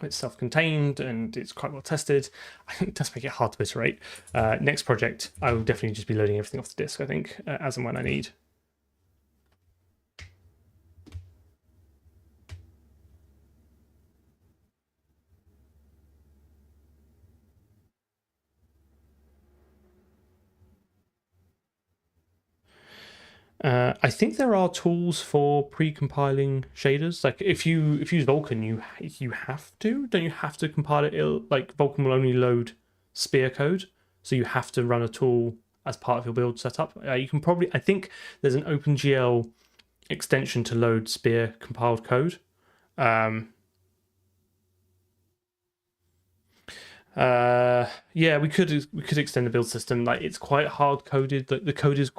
A: it's self-contained and it's quite well tested. I think it does make it hard to iterate. Next project, I will definitely just be loading everything off the disk, I think, as and when I need. I think there are tools for pre-compiling shaders. Like if you use Vulkan, you have to, don't you have to compile it? Like Vulkan will only load Spear code, so you have to run a tool as part of your build setup. You can probably, I think there's an OpenGL extension to load Spear compiled code. Yeah, we could extend the build system. Like it's quite hard coded. The code is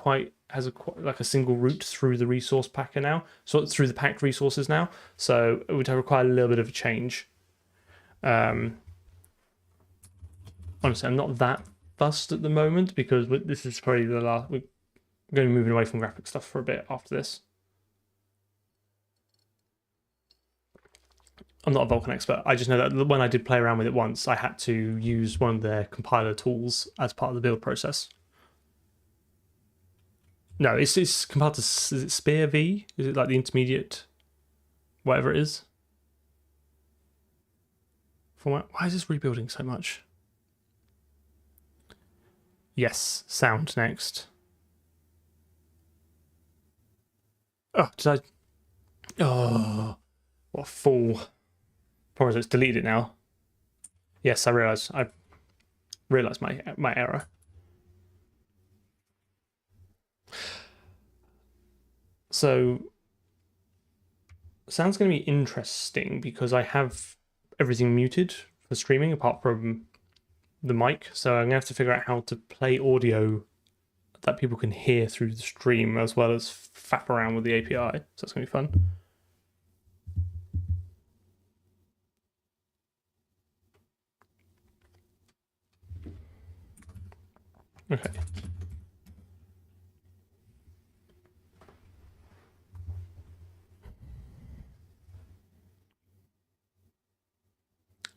A: has like a single route through the resource packer now, so through the packed resources now. So it would require a little bit of a change. Honestly, I'm not that fussed at the moment because this is probably the last. We're going to be moving away from graphic stuff for a bit after this. I'm not a Vulkan expert. I just know that when I did play around with it once, I had to use one of their compiler tools as part of the build process. No, it's compiled to, is it Spear V? Is it like the intermediate, whatever it is? Format. Why is this rebuilding so much? Yes, sound next. Oh, did I? Oh, what a fool. Problem is, it's deleted it now. Yes, I realised my error. So, sound's going to be interesting because I have everything muted for streaming apart from the mic. So I'm going to have to figure out how to play audio that people can hear through the stream as well as fap around with the API. So that's going to be fun. Okay.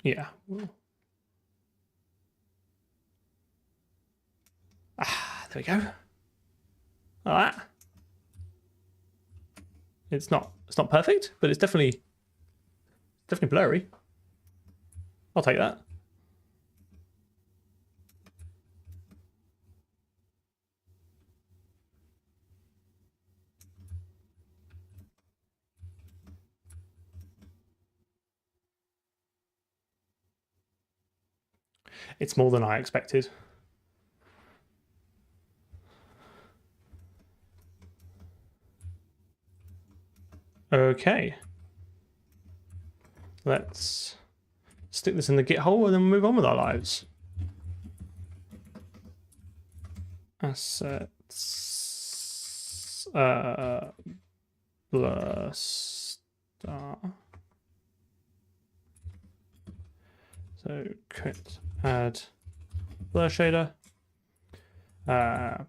A: Yeah. There we go. Like that. It's not perfect, but it's definitely blurry. I'll take that. It's more than I expected. Okay. Let's stick this in the git hole and then move on with our lives. Assets. Blur star. So commit add blur shader. Add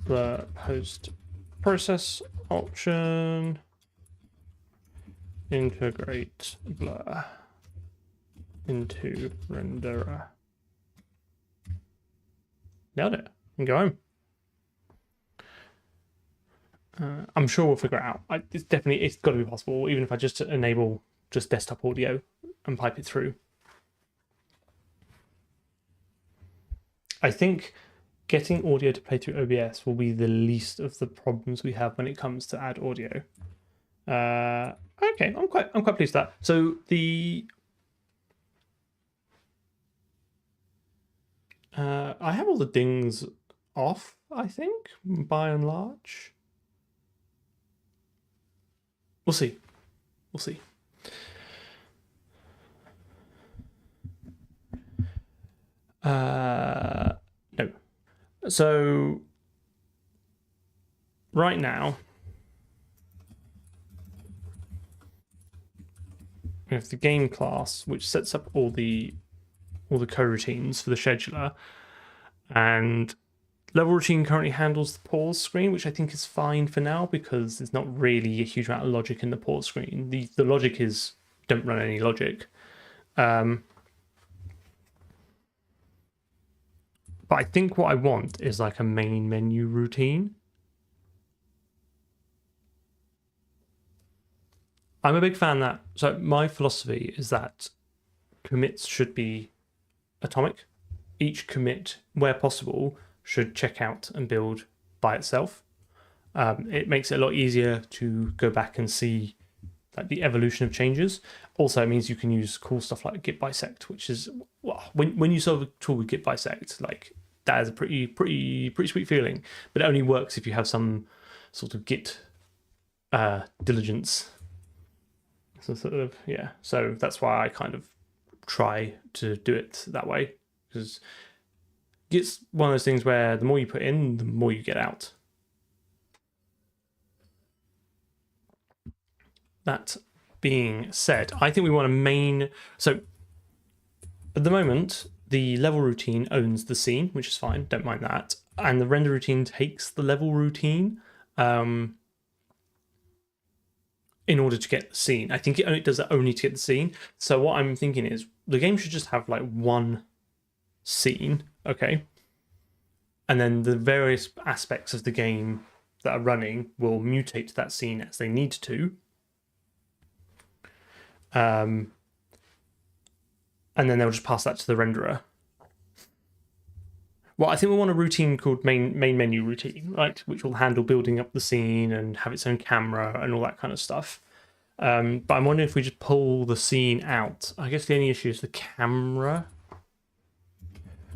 A: blur post process option. Integrate blur into renderer. Nailed it. And go home. I'm sure we'll figure it out. It's got to be possible, even if I just enable just desktop audio and pipe it through. I think getting audio to play through OBS will be the least of the problems we have when it comes to add audio. Okay, I'm quite pleased with that. So I have all the dings off, I think, by and large. We'll see. We'll see. No. So right now we have the game class, which sets up all the coroutines for the scheduler, and level routine currently handles the pause screen, which I think is fine for now because there's not really a huge amount of logic in the pause screen. The logic is don't run any logic. But I think what I want is like a main menu routine. I'm a big fan that, so my philosophy is that commits should be atomic. Each commit, where possible, should check out and build by itself. It makes it a lot easier to go back and see like the evolution of changes. Also, it means you can use cool stuff like git bisect, which is when you solve a tool with git bisect, like that is a pretty sweet feeling. But it only works if you have some sort of git diligence. So that's why I kind of try to do it that way, because Git's one of those things where the more you put in, the more you get out. That being said, I think we want a main. So at the moment, the level routine owns the scene, which is fine. Don't mind that. And the render routine takes the level routine in order to get the scene. I think it does it only to get the scene. So what I'm thinking is the game should just have like one scene, okay? And then the various aspects of the game that are running will mutate that scene as they need to. And then they'll just pass that to the renderer. Well, I think we want a routine called main menu routine, right? Which will handle building up the scene and have its own camera and all that kind of stuff. But I'm wondering if we just pull the scene out. I guess the only issue is the camera.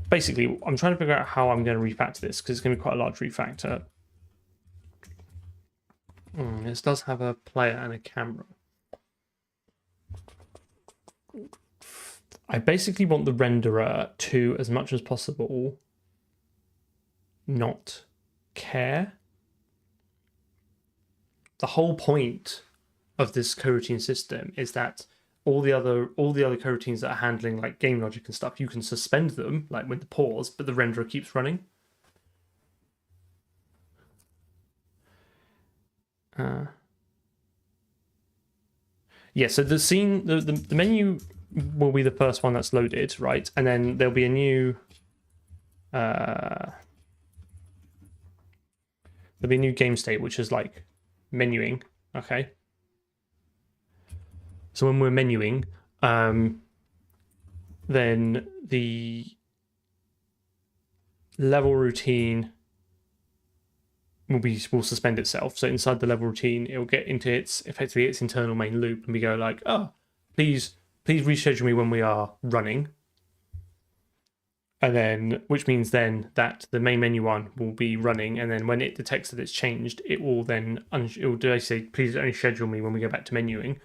A: Basically, I'm trying to figure out how I'm going to refactor this because it's going to be quite a large refactor. This does have a player and a camera. I basically want the renderer to, as much as possible, not care. The whole point of this coroutine system is that all the other coroutines that are handling like game logic and stuff, you can suspend them like with the pause, but the renderer keeps running. Yeah, so the scene, the menu will be the first one that's loaded, right? And then there'll be a new there'll be a new game state, which is like menuing. Okay. So when we're menuing, then the level routine will suspend itself. So inside the level routine, it will get into effectively its internal main loop, and we go like, oh, please reschedule me when we are running. And then, which means then that the main menu one will be running, and then when it detects that it's changed, it will then it will say, please only schedule me when we go back to menuing.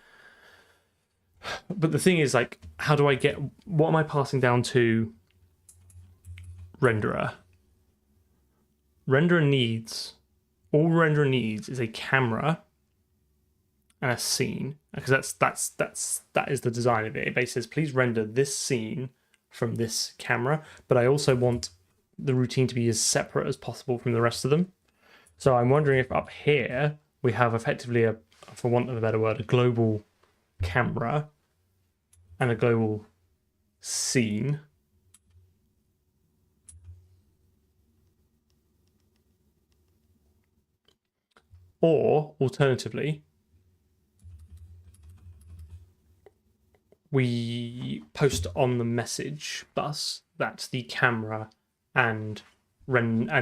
A: But the thing is, like, how do I get, what am I passing down to renderer? All renderer needs is a camera and a scene, because that is the design of it. It basically says, please render this scene from this camera, but I also want the routine to be as separate as possible from the rest of them. So I'm wondering if up here we have effectively for want of a better word, a global camera and a global scene. Or alternatively, we post on the message bus that the camera and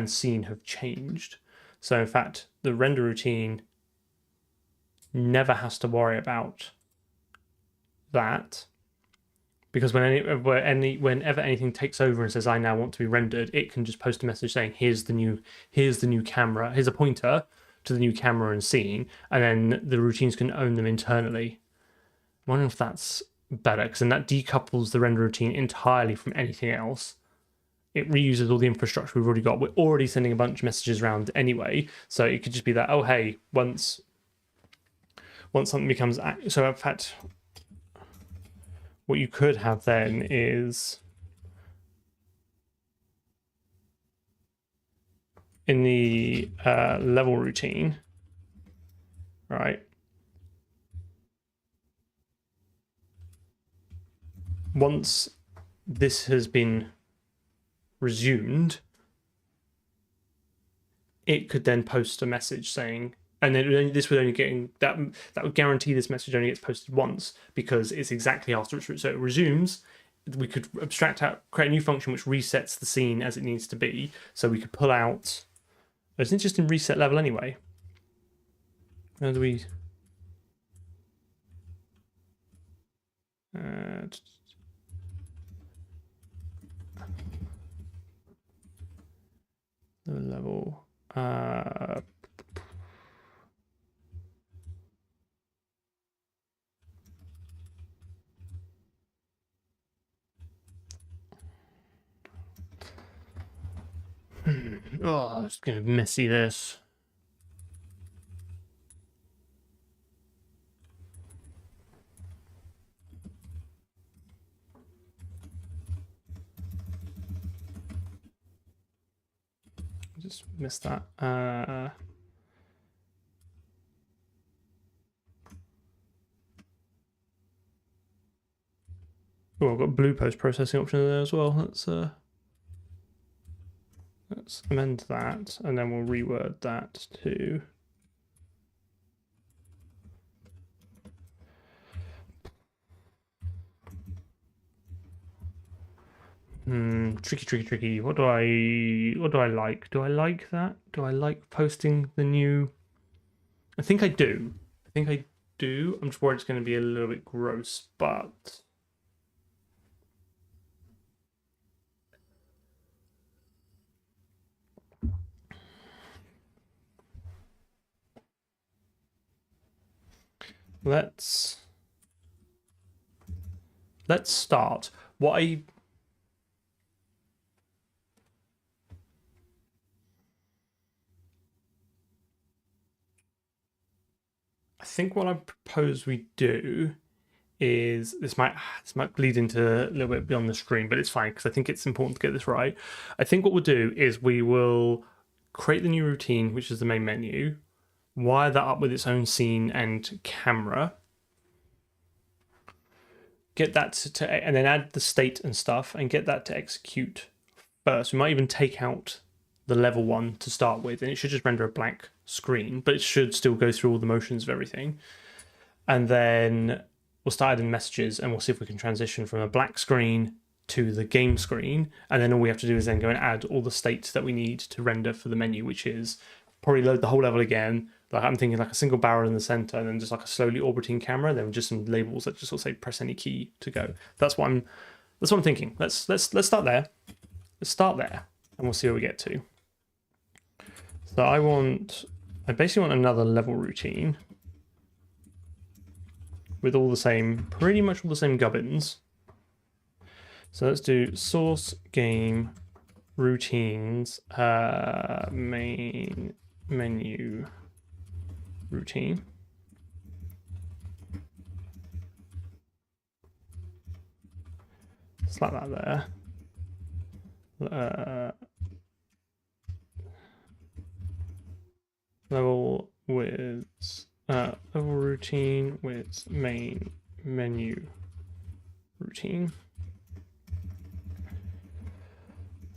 A: scene have changed. So in fact, the render routine never has to worry about that, because whenever anything takes over and says I now want to be rendered, it can just post a message saying here's the new camera, here's a pointer to the new camera and scene, and then the routines can own them internally. I'm wondering if that's better, because then that decouples the render routine entirely from anything else. It reuses all the infrastructure we've already got. We're already sending a bunch of messages around anyway, so it could just be that, oh hey, once something becomes, so in fact what you could have then is in the level routine, right? Once this has been resumed, it could then post a message saying, and then this would only get that would guarantee this message only gets posted once, because it's exactly after it's so it resumes. We could abstract out, create a new function which resets the scene as it needs to be. So we could pull out. It's an interesting reset level anyway. How do we? The level. Oh, it's gonna be messy, this. Just missed that. Oh, I've got blue post processing option there as well. Let's amend that, and then we'll reword that to tricky. What do I like? Do I like that? Do I like posting the new? I think I do. I'm just worried it's going to be a little bit gross, but let's start. I think what I propose we do is this might bleed into a little bit beyond the screen, but it's fine because I think it's important to get this right. I think what we'll do is we will create the new routine, which is the main menu, wire that up with its own scene and camera, get that to and then add the state and stuff and get that to execute first. We might even take out the level one to start with, and it should just render a blank screen, but it should still go through all the motions of everything. And then we'll start adding messages, and we'll see if we can transition from a black screen to the game screen. And then all we have to do is then go and add all the states that we need to render for the menu, which is probably load the whole level again. Like I'm thinking like a single barrel in the center, and then just like a slowly orbiting camera. Then just some labels that just sort of say press any key to go. That's what I'm thinking. Let's start there. Let's start there, and we'll see where we get to. So I basically want another level routine with all the same, pretty much all the same gubbins. So let's do source game routines, main menu routine. Slap that there. Level routine with main menu routine.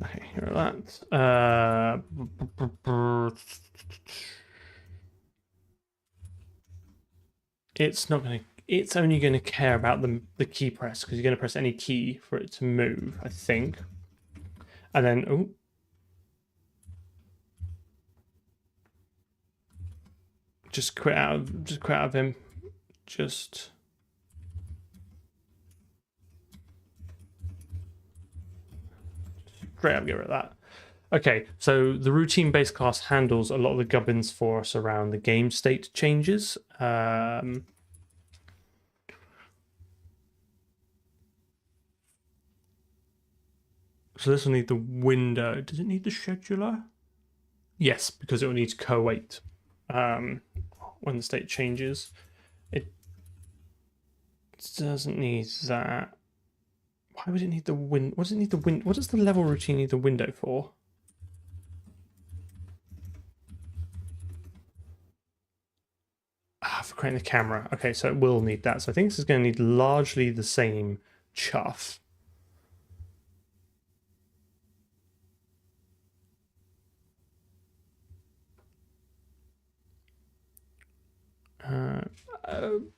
A: Okay, here are that. It's only going to care about the key press because you're going to press any key for it to move, I think. And then just quit out of him. Just straight up get rid of that. Okay, so the routine based class handles a lot of the gubbins for us around the game state changes. So this will need the window. Does it need the scheduler? Yes, because it will need to co-wait when the state changes. It doesn't need that. Why would it need the win? What does it need the win? What does the level routine need the window for? For creating the camera. Okay, so it will need that. So I think this is going to need largely the same chuff.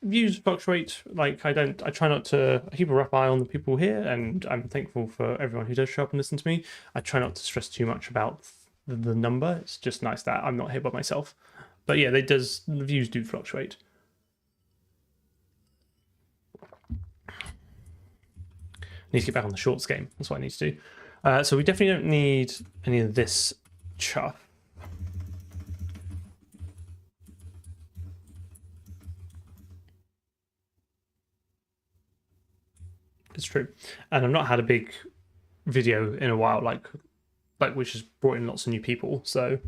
A: Views fluctuate. Like I try not to. I keep a rough eye on the people here, and I'm thankful for everyone who does show up and listen to me. I try not to stress too much about the number. It's just nice that I'm not here by myself. But yeah, the views do fluctuate. Need to get back on the shorts game. That's what I need to do. So we definitely don't need any of this chuff. It's true, and I've not had a big video in a while, like which has brought in lots of new people. So,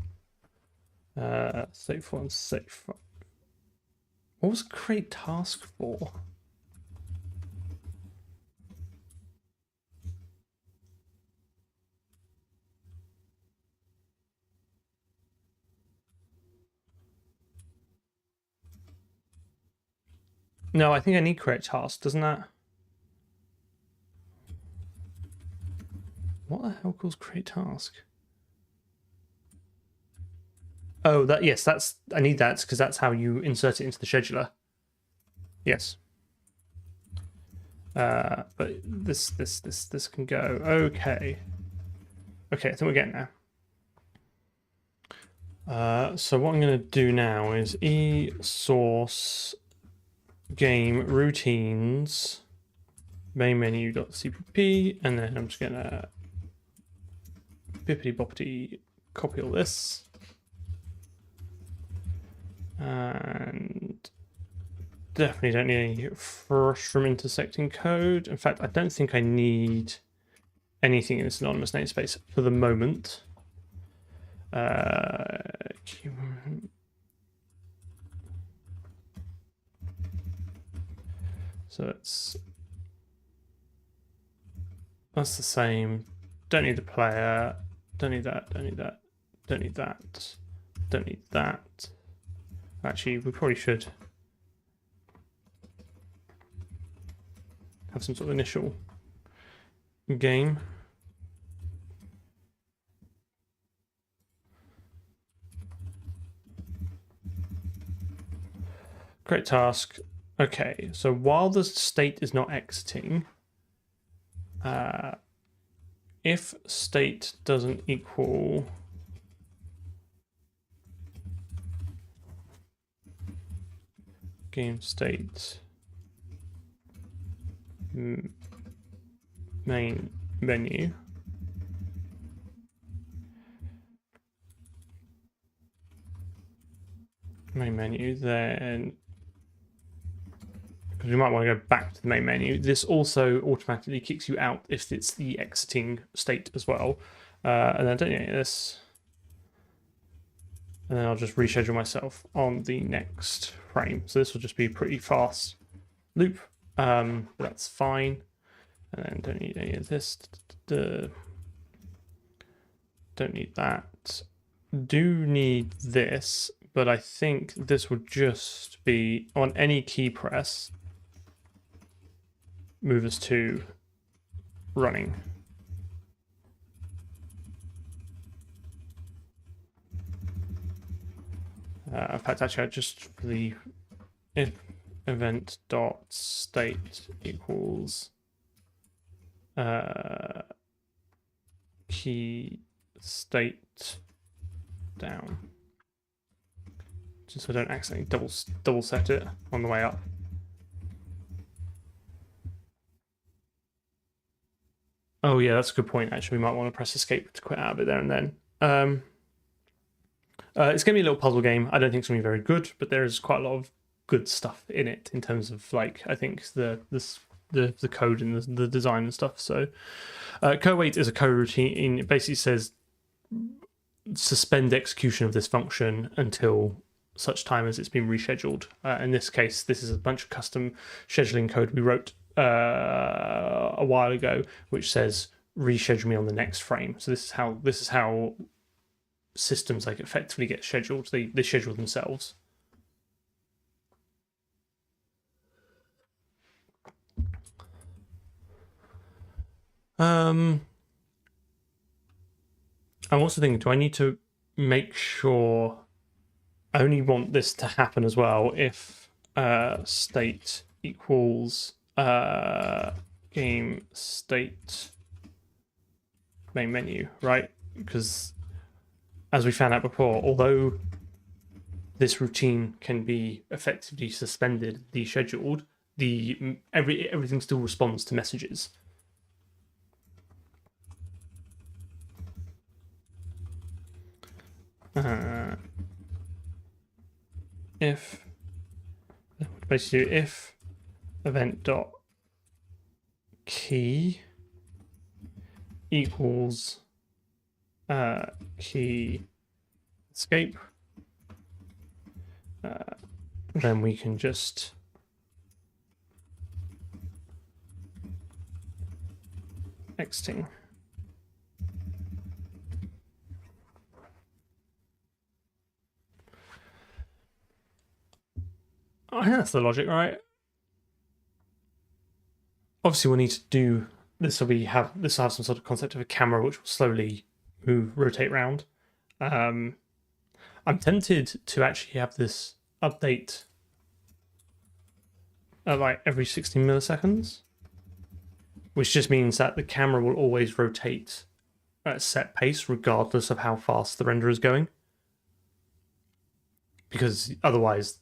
A: safe one, safe. What was create task for? No, I think I need create task. Doesn't that? What the hell calls create task? Oh, yes, I need that because that's how you insert it into the scheduler. Yes. But this can go. Okay. Okay, I think we're getting there. So what I'm going to do now is source game routines main menu.cpp, and then I'm just going to bippity boppity copy all this, and definitely don't need any fresh from intersecting code. In fact, I don't think I need anything in this anonymous namespace for the moment. So that's the same. Don't need the player. Don't need that. Don't need that. Don't need that. Don't need that. Actually, we probably should have some sort of initial game. Great task. Okay, so while the state is not exiting, if state doesn't equal game state main menu, then because we might want to go back to the main menu, this also automatically kicks you out if it's the exiting state as well. And then don't need this. And then I'll just reschedule myself on the next frame. So this will just be a pretty fast loop. But that's fine. And then don't need any of this. Don't need that. Do need this, but I think this would just be on any key press, move us to running. In fact, actually, I just for the if event dot state equals key state down, just so I don't accidentally double set it on the way up. Oh yeah, that's a good point. Actually, we might want to press escape to quit out of it there and then. It's going to be a little puzzle game. I don't think it's going to be very good, but there is quite a lot of good stuff in it in terms of, like, I think the code and the design and stuff. So cowait is a coroutine. It basically says suspend execution of this function until such time as it's been rescheduled. In this case, this is a bunch of custom scheduling code we wrote a while ago, which says reschedule me on the next frame. So this is how systems like effectively get scheduled. They schedule themselves. I'm also thinking, do I need to make sure I only want this to happen as well if state equals game state main menu, right? Because as we found out before, although this routine can be effectively suspended, descheduled, everything still responds to messages. If basically if event dot key equals key escape, then we can just exiting. I think that's the logic, right? Obviously, we'll need to do this. Will have some sort of concept of a camera which will slowly rotate around. I'm tempted to actually have this update like every 16 milliseconds, which just means that the camera will always rotate at a set pace regardless of how fast the render is going. Because otherwise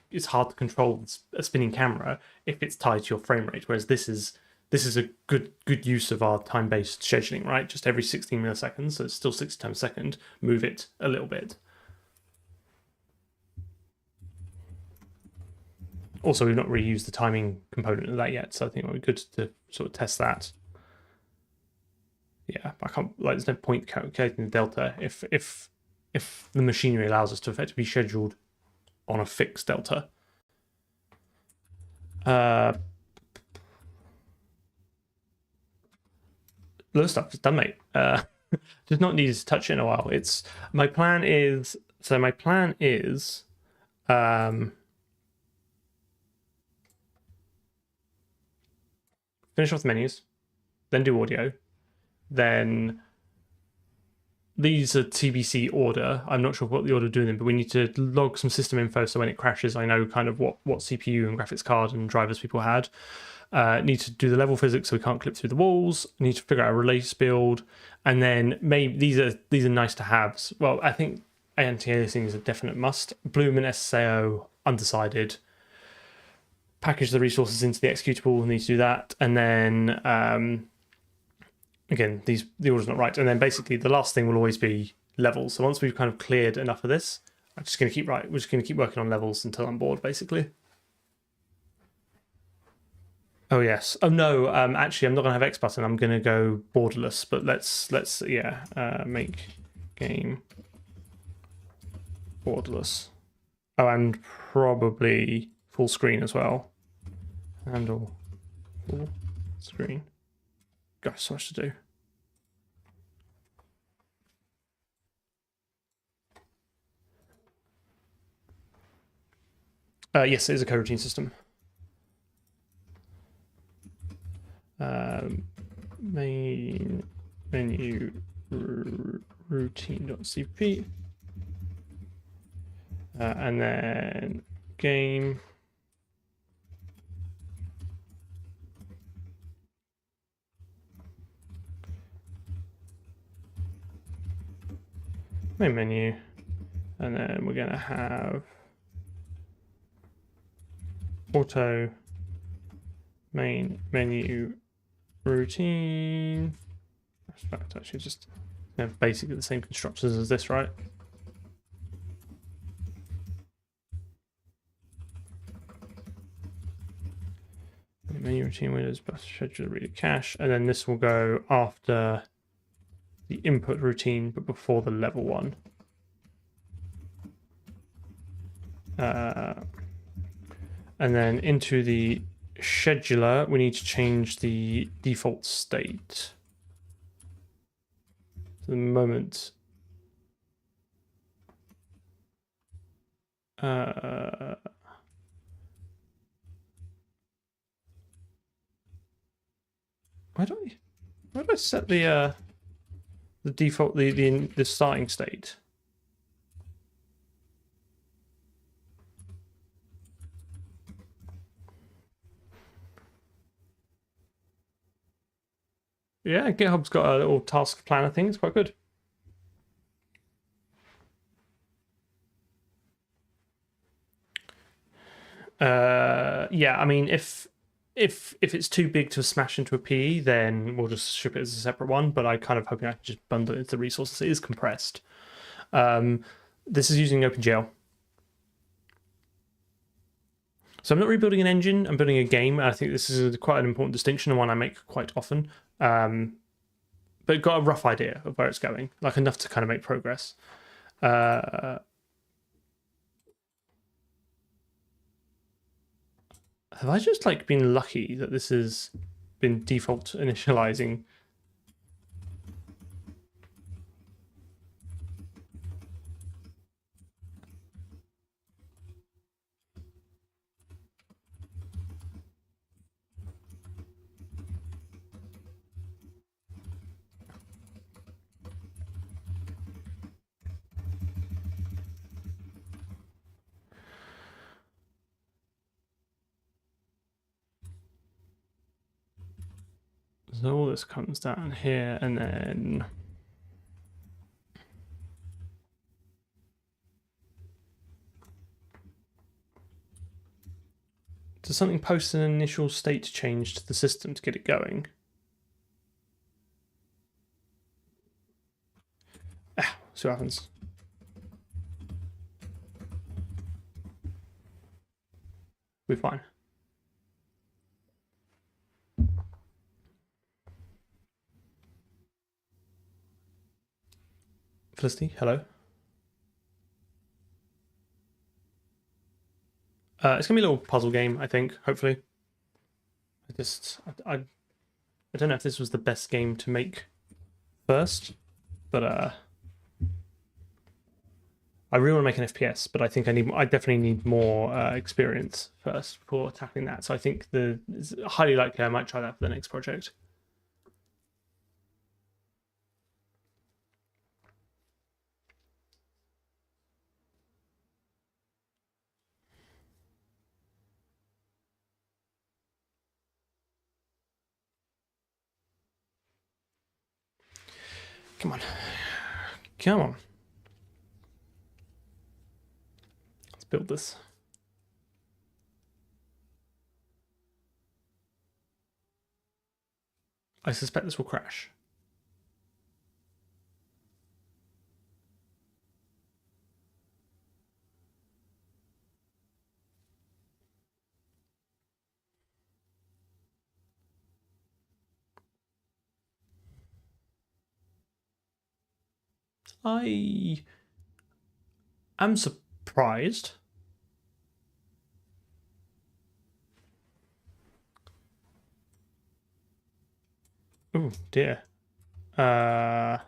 A: it's hard to control a spinning camera if it's tied to your frame rate, whereas this is a good use of our time-based scheduling, right? Just every 16 milliseconds, so it's still 60 times a second, move it a little bit. Also, we've not really used the timing component of that yet, so I think it would be good to sort of test that. Yeah, I can't, like, there's no point calculating the delta if the machinery allows us to effectively scheduled on a fixed delta. Low stuff is done, mate. Just not needed to touch it in a while. It's my plan is finish off the menus, then do audio, then these are TBC order. I'm not sure what the order doing them, but we need to log some system info so when it crashes, I know kind of what CPU and graphics card and drivers people had. Need to do the level physics so we can't clip through the walls. Need to figure out a release build, and then maybe these are nice to haves. Well, I think anti-aliasing is a definite must. Bloom and SSAO undecided. Package the resources into the executable. Need to do that, and then again, the order's not right. And then basically the last thing will always be levels. So once we've kind of cleared enough of this, I'm just going to keep We're just going to keep working on levels until I'm bored, basically. Oh yes. Oh no. Actually, I'm not going to have X button. I'm going to go borderless. But let's make game borderless. Oh, and probably full screen as well. Handle full screen. Gosh, so much to do. Yes, it is a coroutine system. Main menu routine.cp, and then game. Main menu, and then we're going to have auto main menu routine. In fact, actually, just have basically the same constructors as this, right? Menu routine windows, but schedule read cache, and then this will go after the input routine, but before the level one. And then into the scheduler, we need to change the default state. For the moment, why do I set the default the starting state? Yeah, GitHub's got a little task planner thing. It's quite good. Yeah, I mean, if it's too big to smash into a PE, then we'll just ship it as a separate one. But I kind of hoping I can just bundle it into the resources. It is compressed. This is using OpenGL. So I'm not rebuilding an engine, I'm building a game. I think this is quite an important distinction and one I make quite often. But got a rough idea of where it's going, like enough to kind of make progress. Have I just like been lucky that this has been default initializing? So all this comes down here, and then does something post an initial state change to the system to get it going? See what happens. We're fine. Felicity, hello. It's gonna be a little puzzle game, I think. Hopefully, I I don't know if this was the best game to make first, but I really want to make an FPS, but I think I definitely need more experience first before tackling that. So I think it's highly likely I might try that for the next project. Come on. Come on. Let's build this. I suspect this will crash. I am surprised. Oh dear. Oh.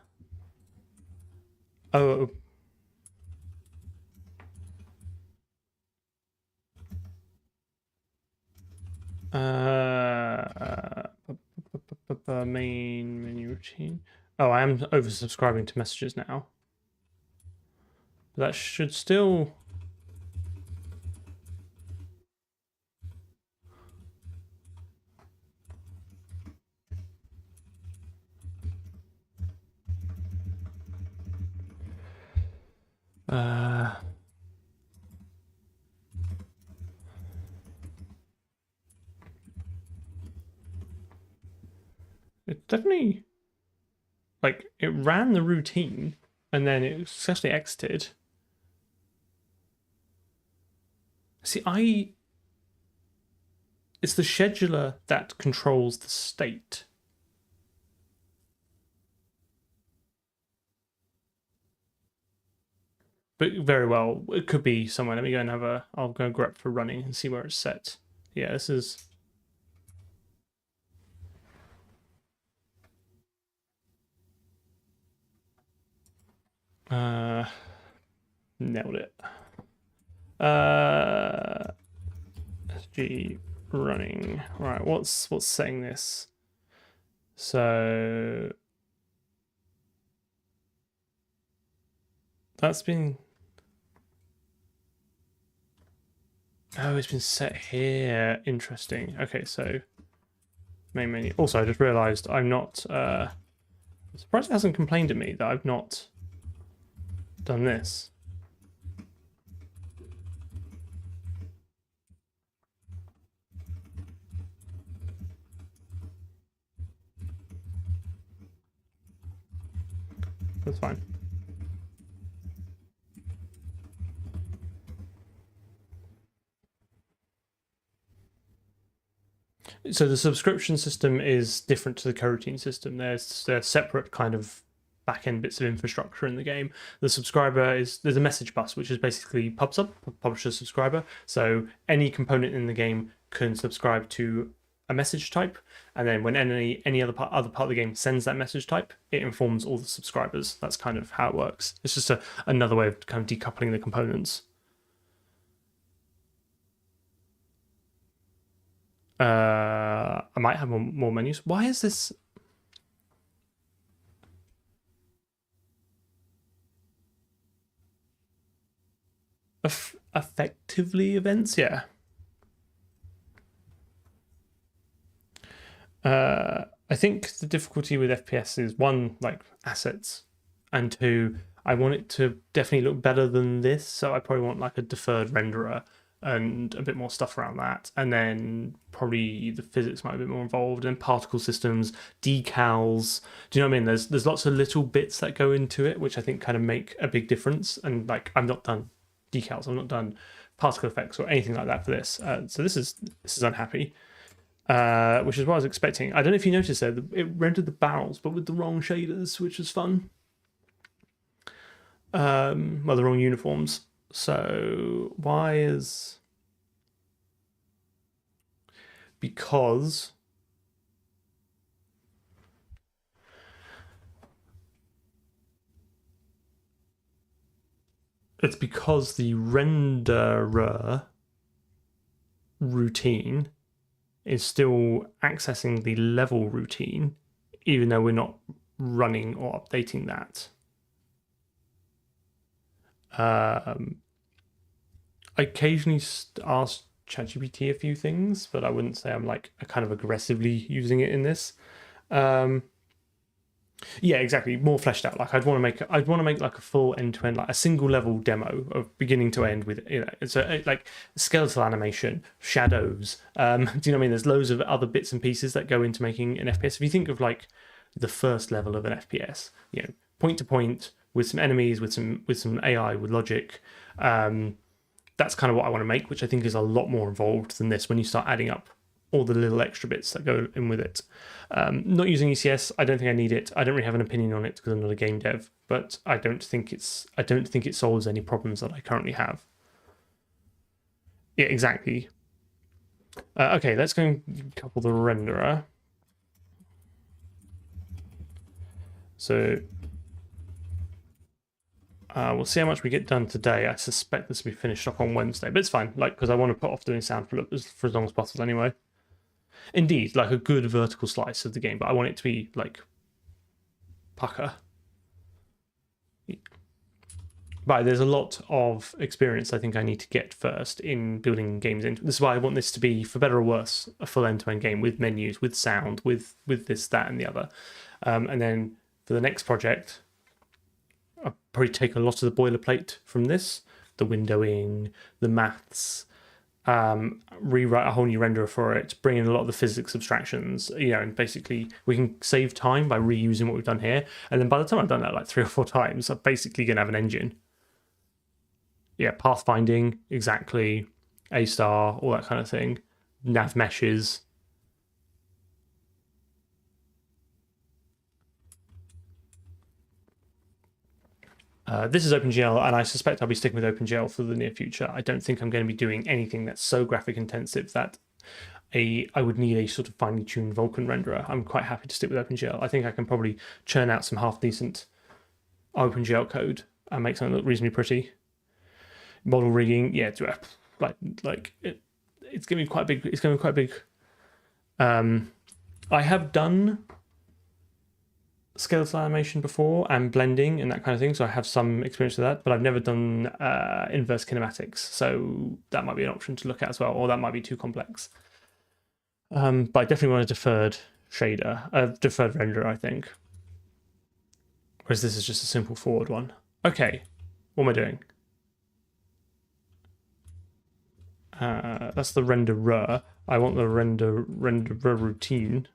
A: Main menu routine. Oh, I am oversubscribing to messages now. But that should still. It definitely, like, it ran the routine and then it successfully exited. See, it's the scheduler that controls the state. But very well, it could be somewhere. Let me go and I'll go grep for running and see where it's set. Yeah, this is. Nailed it. SG running. Right, what's setting this? So that's been. Oh, it's been set here. Interesting. Okay, so main menu. Also, I just realized I'm not. I'm surprised it hasn't complained to me that I've not done this. That's fine. So the subscription system is different to the coroutine system. They're separate kind of back-end bits of infrastructure in the game. The subscriber there's a message bus, which is basically pub/sub, publisher subscriber. So any component in the game can subscribe to a message type, and then when any other part of the game sends that message type, it informs all the subscribers. That's kind of how it works. It's just another way of kind of decoupling the components. I might have more menus. Why is this? Effectively events, yeah. I think the difficulty with FPS is one, like assets, and two, I want it to definitely look better than this. So I probably want like a deferred renderer and a bit more stuff around that, and then probably the physics might be a bit more involved, and particle systems, decals. Do you know what I mean? There's lots of little bits that go into it, which I think kind of make a big difference. And like I've not done decals, I've not done particle effects or anything like that for this. So this is unhappy. Which is what I was expecting. I don't know if you noticed there, it rendered the barrels, but with the wrong shaders, which was fun. Well, the wrong uniforms. So why is... Because it's because the renderer routine is still accessing the level routine, even though we're not running or updating that. I occasionally ask ChatGPT a few things, but I wouldn't say I'm like kind of aggressively using it in this. Yeah, exactly. More fleshed out. Like I'd want to make like a full end-to-end, like a single level demo of beginning to end with, you know, so like skeletal animation, shadows. Do you know what I mean? There's loads of other bits and pieces that go into making an FPS. If you think of like the first level of an FPS, you know, point to point with some enemies, with some AI, with logic. That's kind of what I want to make, which I think is a lot more involved than this when you start adding up all the little extra bits that go in with it. Not using ECS, I don't think I need it. I don't really have an opinion on it because I'm not a game dev, but I don't think it solves any problems that I currently have. Yeah, exactly. Okay, let's go and couple the renderer. So we'll see how much we get done today. I suspect this will be finished up on Wednesday, but it's fine, like, because I want to put off doing sound for as long as possible anyway. Indeed, like a good vertical slice of the game, but I want it to be like pucker. But there's a lot of experience I think I need to get first in building games into. This is why I want this to be, for better or worse, a full end-to-end game with menus, with sound, with this, that, and the other. And then for the next project, I'll probably take a lot of the boilerplate from this, the windowing, the maths, rewrite a whole new renderer for it, bring in a lot of the physics abstractions, you know, and basically we can save time by reusing what we've done here. And then by the time I've done that like 3 or 4 times, I'm basically going to have an engine. Yeah, pathfinding, exactly, A-star, all that kind of thing, nav meshes. This is OpenGL, and I suspect I'll be sticking with OpenGL for the near future. I don't think I'm going to be doing anything that's so graphic intensive that I would need a sort of finely tuned Vulkan renderer. I'm quite happy to stick with OpenGL. I think I can probably churn out some half decent OpenGL code and make something look reasonably pretty. Model rigging, yeah, it's going to be quite big. It's going to be quite big. I have done skeletal animation before and blending and that kind of thing, so I have some experience with that, but I've never done inverse kinematics, so that might be an option to look at as well, or that might be too complex. But I definitely want a deferred shader, a deferred renderer, I think. Whereas this is just a simple forward one. Okay, what am I doing? That's the renderer. I want the renderer routine.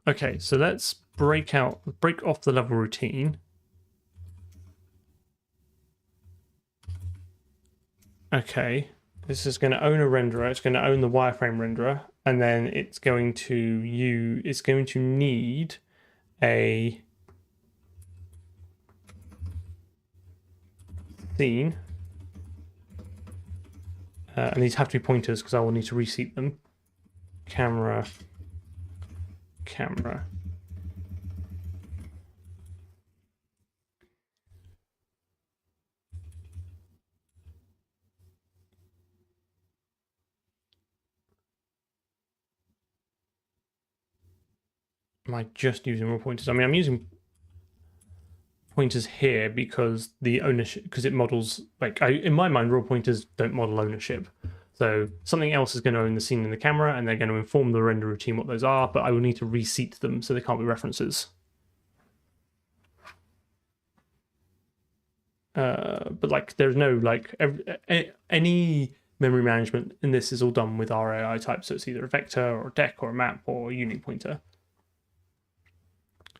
A: Okay, so let's break off the level routine. Okay, this is going to own a renderer. It's going to own the wireframe renderer, and then it's going to need a scene, and these have to be pointers because I will need to reseat them. Camera. Am I just using raw pointers? I mean, I'm using pointers here because the ownership, because it models, like, in my mind, raw pointers don't model ownership. So something else is going to own the scene in the camera, and they're going to inform the render routine what those are, but I will need to reseat them so they can't be references. But like, there's no like any memory management in this is all done with RAI type, so it's either a vector or a deck or a map or a unique pointer.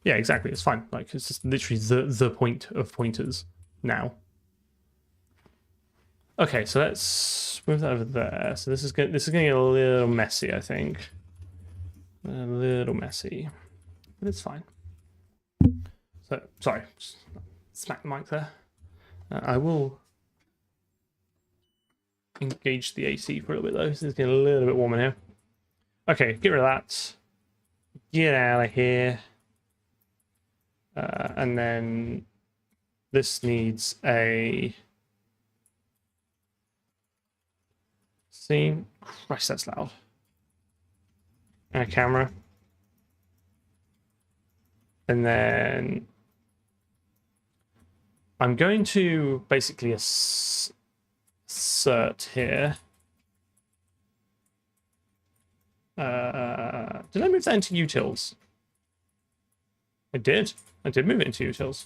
A: Yeah, exactly. It's fine. Like, it's just literally the point of pointers now. Okay, so let's move that over there. So this is going to get a little messy, I think. A little messy, but it's fine. So sorry, smack the mic there. I will engage the AC for a little bit though. This is getting a little bit warmer here. Okay, get rid of that. Get out of here. And then this needs a scene. Christ, that's loud. And a camera. And then I'm going to basically assert here. Did I move that into utils? I did. I did move it into utils.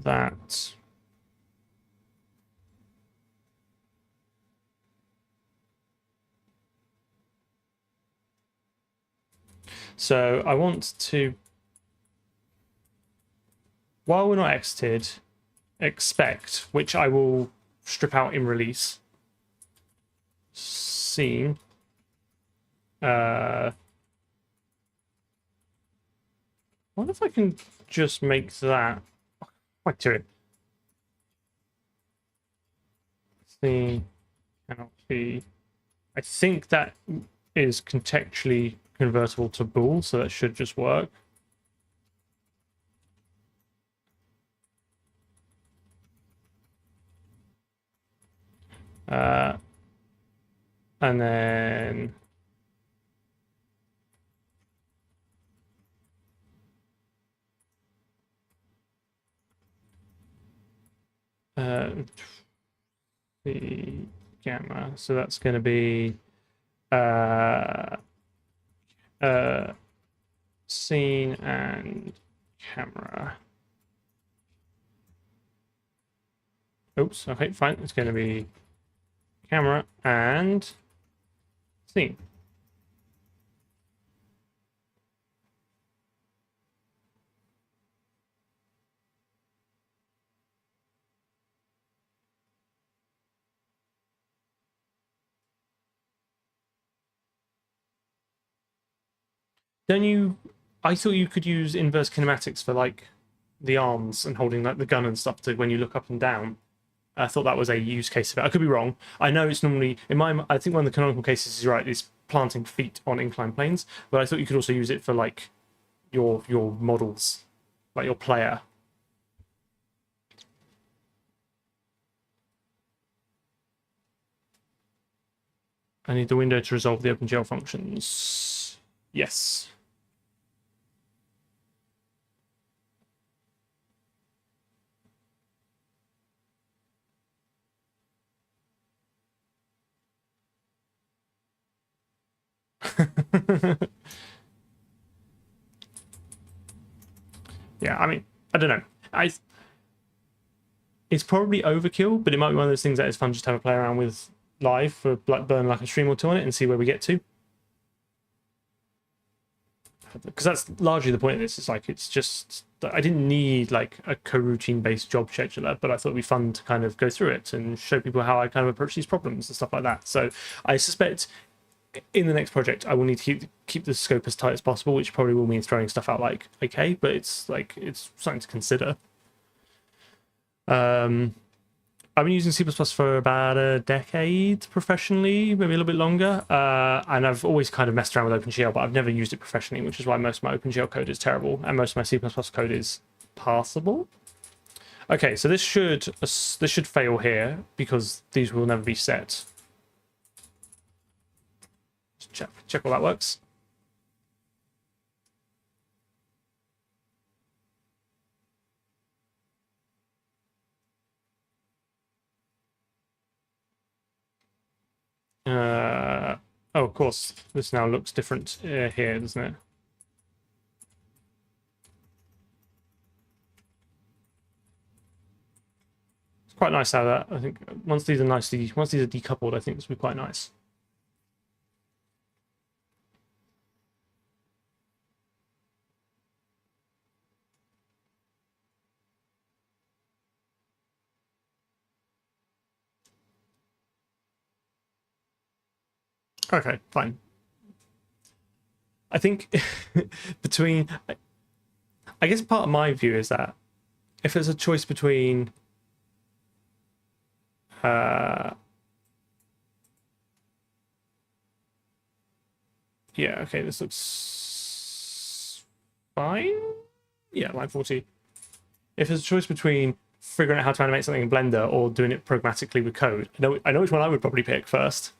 A: That. So I want to, while we're not exited, expect, which I will strip out in release. Scene. What if I can just make that? What do it? Scene cannot be. I think that is contextually convertible to bool, so that should just work. And then the gamma, so that's going to be scene and camera. Oops, okay, fine. It's going to be camera and scene. Don't you? I thought you could use inverse kinematics for like the arms and holding like the gun and stuff to when you look up and down. I thought that was a use case of it. I could be wrong. I know it's normally in my. I think one of the canonical cases is right. Is planting feet on inclined planes, but I thought you could also use it for like your models, like your player. I need the window to resolve the OpenGL functions. Yes. Yeah, I mean, I don't know. It's probably overkill, but it might be one of those things that is fun just to have a play around with live for like burn like a stream or two on it and see where we get to. Because that's largely the point of this. It's like it's just I didn't need like a coroutine based job scheduler, but I thought it'd be fun to kind of go through it and show people how I kind of approach these problems and stuff like that. So I suspect in the next project I will need to keep the scope as tight as possible, which probably will mean throwing stuff out like okay, but it's like it's something to consider. I've been using C++ for about a decade professionally, maybe a little bit longer, and I've always kind of messed around with OpenGL, but I've never used it professionally, which is why most of my OpenGL code is terrible, and most of my C++ code is passable. Okay, so this should fail here because these will never be set. Just check all that works. Oh, of course, this now looks different here, doesn't it? It's quite nice how that, I think, once these are decoupled, I think this will be quite nice. Okay, fine. I think between, I guess part of my view is that if it's a choice between yeah, okay, this looks fine. Yeah, line 40. If there's a choice between figuring out how to animate something in Blender or doing it programmatically with code, I know which one I would probably pick first.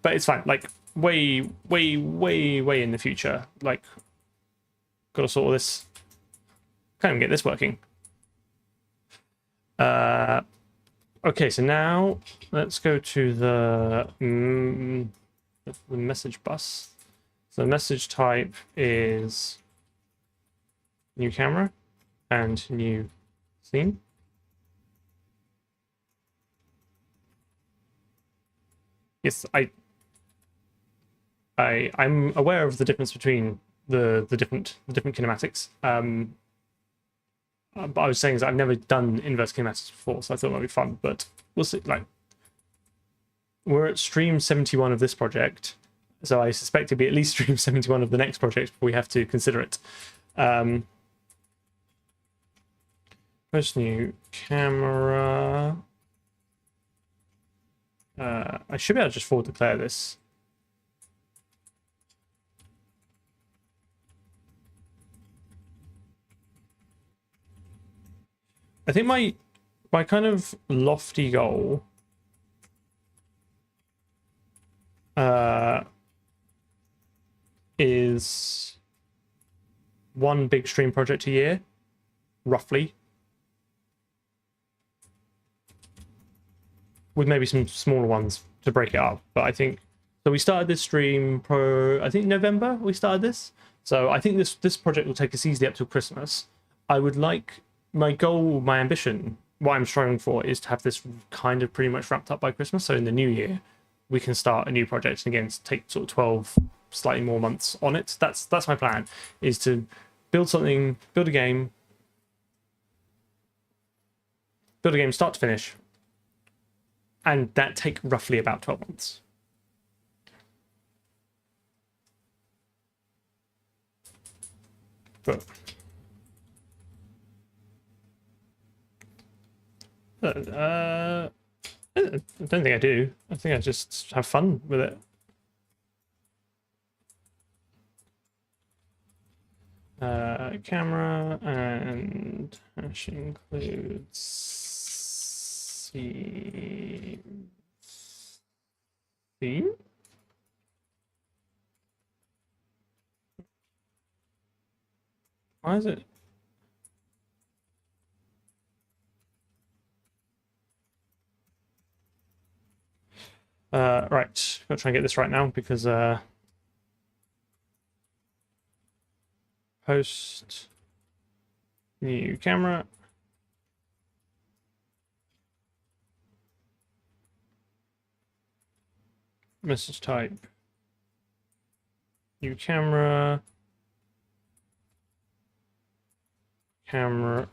A: But it's fine. Like way in the future. Like, gotta sort all this. Can't even get this working. Okay, so now let's go to the message bus. So the message type is new camera and new scene. Yes, I'm aware of the difference between the different kinematics. But I was saying is I've never done inverse kinematics before, so I thought it might be fun. But we'll see. Like, we're at stream 71 of this project, so I suspect it'll be at least stream 71 of the next project before we have to consider it. First new camera. I should be able to just forward declare this. I think my kind of lofty goal is one big stream project a year, roughly, with maybe some smaller ones to break it up. But I think so. We started this stream I think November we started this. So I think this project will take us easily up till Christmas. I would like my goal, my ambition, what I'm striving for is to have this kind of pretty much wrapped up by Christmas. So in the new year, we can start a new project and again take sort of 12 slightly more months on it. That's my plan, is to build something, build a game start to finish, and that take roughly about 12 months. But I don't think I do. I think I just have fun with it. Camera and hash includes scene. Why is it? Right, gotta try and get this right now because post new camera. Message type new camera. Camera,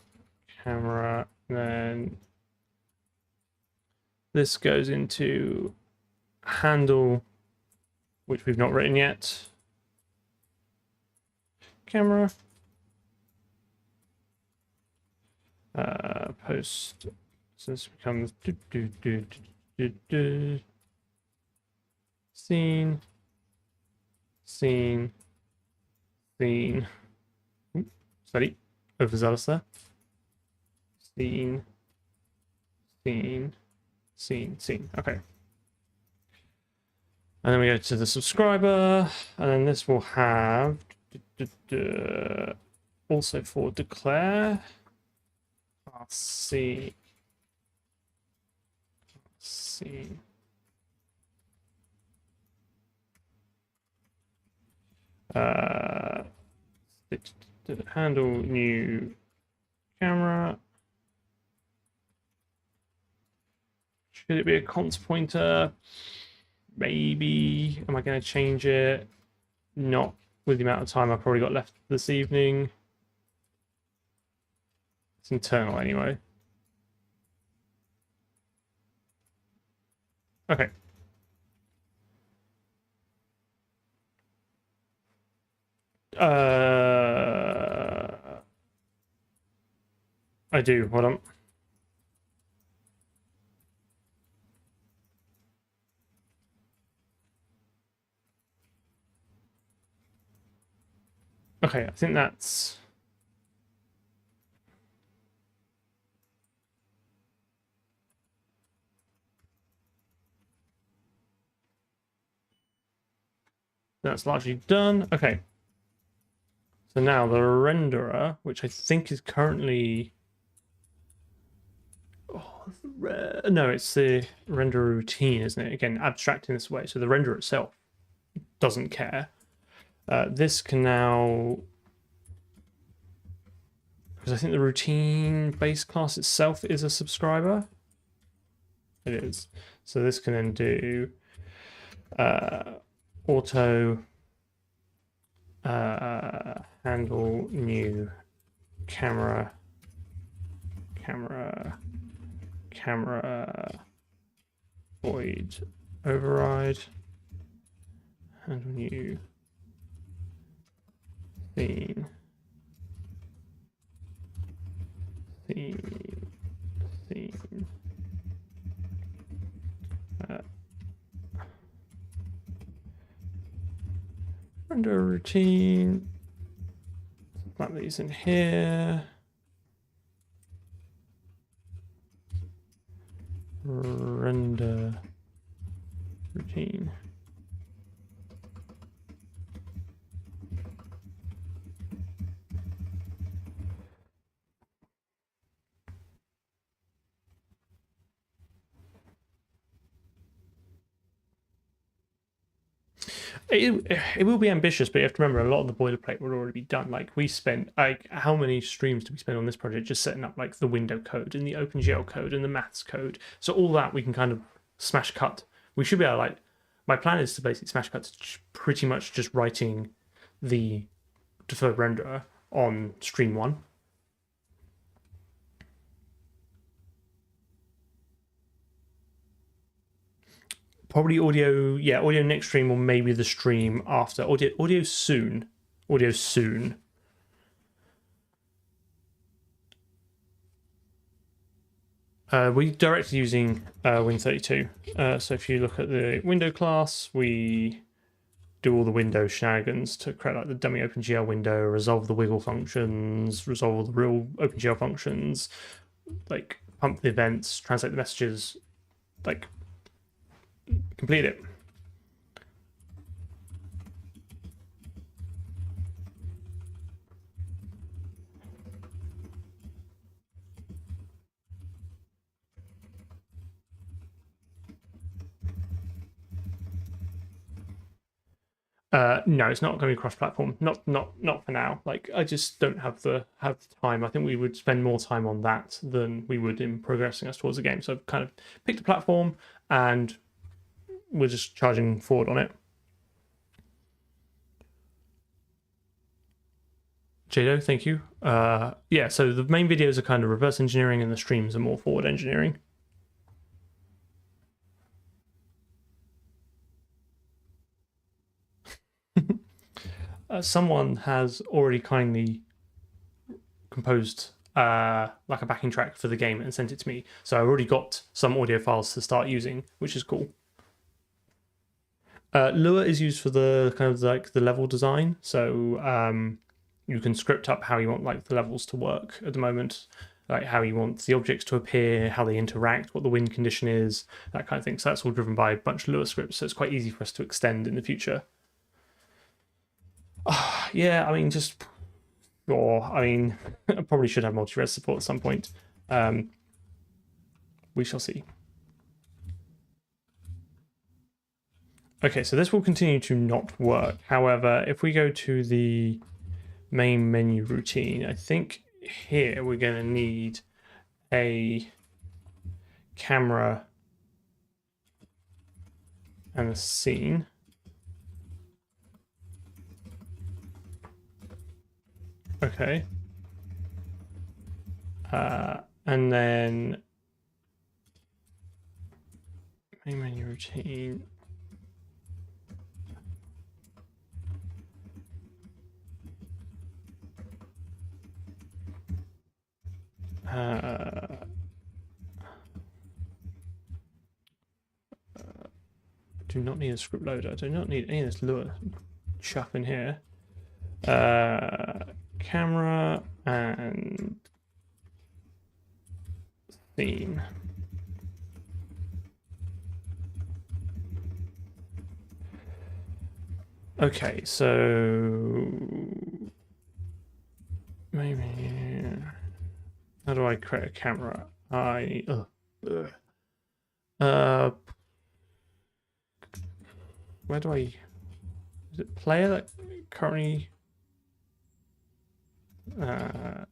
A: then this goes into handle, which we've not written yet. Camera. Post. So this becomes scene. Sorry, overzealous there. Scene. Okay. And then we go to the subscriber, and then this will have also for declare. See. Handle new camera. Should it be a const pointer? Maybe. Am I going to change it? Not with the amount of time I've probably got left this evening. It's internal anyway. Okay. I do. Hold on. Okay, I think that's... That's largely done. Okay. So now the renderer, which I think is currently... Oh, no, it's the render routine, isn't it? Again, abstracting this away. So the renderer itself doesn't care. This can now... Because I think the routine base class itself is a subscriber. It is. So this can then do auto handle new camera void override handle new theme render routine, slap these in here, render routine. It will be ambitious, but you have to remember a lot of the boilerplate would already be done. Like we spent, like how many streams did we spend on this project just setting up like the window code and the OpenGL code and the maths code. So all that we can kind of smash cut. We should be able to, like, my plan is to basically smash cut to pretty much just writing the deferred renderer on stream 1. Probably audio, yeah, audio next stream or maybe the stream after. Audio soon. Audio soon. We're directly using Win32. So if you look at the window class, we do all the window shenanigans to create like the dummy OpenGL window, resolve the wiggle functions, resolve all the real OpenGL functions, like pump the events, translate the messages, like complete it. No, it's not going to be cross-platform. Not for now. Like I just don't have the time. I think we would spend more time on that than we would in progressing us towards the game. So I've kind of picked a platform and we're just charging forward on it. Jado, thank you. Yeah, so the main videos are kind of reverse engineering and the streams are more forward engineering. Someone has already kindly composed like a backing track for the game and sent it to me. So I already got some audio files to start using, which is cool. Lua is used for the kind of like the level design. So you can script up how you want like the levels to work at the moment, like how you want the objects to appear, how they interact, what the win condition is, that kind of thing. So that's all driven by a bunch of Lua scripts. So it's quite easy for us to extend in the future. Yeah, I mean, just, or I mean, I probably should have multi-res support at some point. We shall see. Okay, so this will continue to not work. However, if we go to the main menu routine, I think here we're going to need a camera and a scene. Okay. And then main menu routine. Do not need a script loader. I do not need any of this Lua chuff in here. Camera and scene. Okay, so maybe how do I create a camera? Where do I? Is it player that currently? Where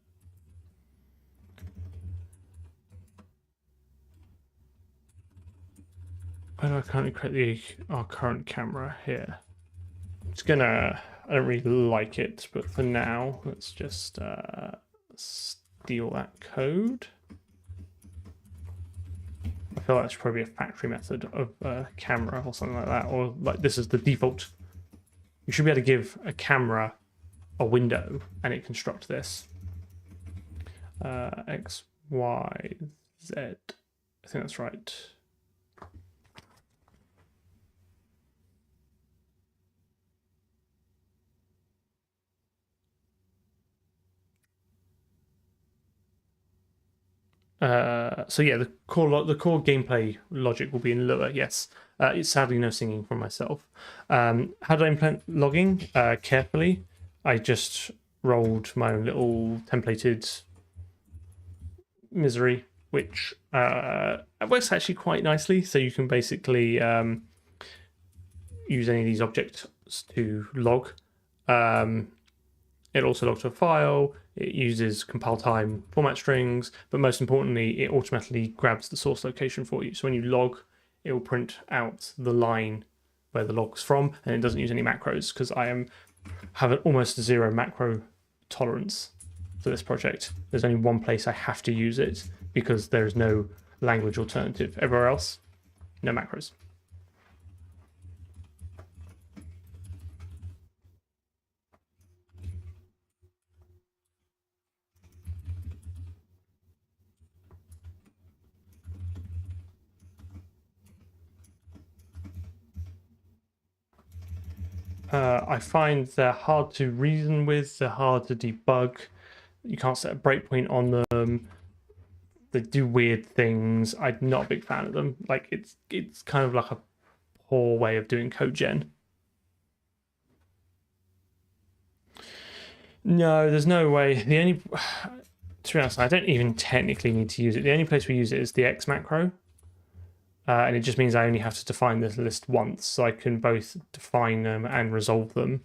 A: do I currently create our current camera here? It's gonna. I don't really like it, but for now, let's just steal that code. I feel like that's probably a factory method of camera or something like that, or like this is the default. You should be able to give a camera a window and it construct this. X, Y, Z. I think that's right. So yeah, the core gameplay logic will be in Lua. Yes, it's sadly no singing from myself. How did I implement logging? Carefully, I just rolled my own little templated misery, which works actually quite nicely. So you can basically use any of these objects to log. It also logs a file. It uses compile time format strings, but most importantly, it automatically grabs the source location for you. So when you log, it will print out the line where the log's from, and it doesn't use any macros because I have an almost zero macro tolerance for this project. There's only one place I have to use it because there is no language alternative. Everywhere else, no macros. I find they're hard to reason with, they're hard to debug. You can't set a breakpoint on them. They do weird things. I'm not a big fan of them. Like it's kind of like a poor way of doing code gen. No, there's no way. The only, to be honest, I don't even technically need to use it. The only place we use it is the X macro. And it just means I only have to define this list once, so I can both define them and resolve them.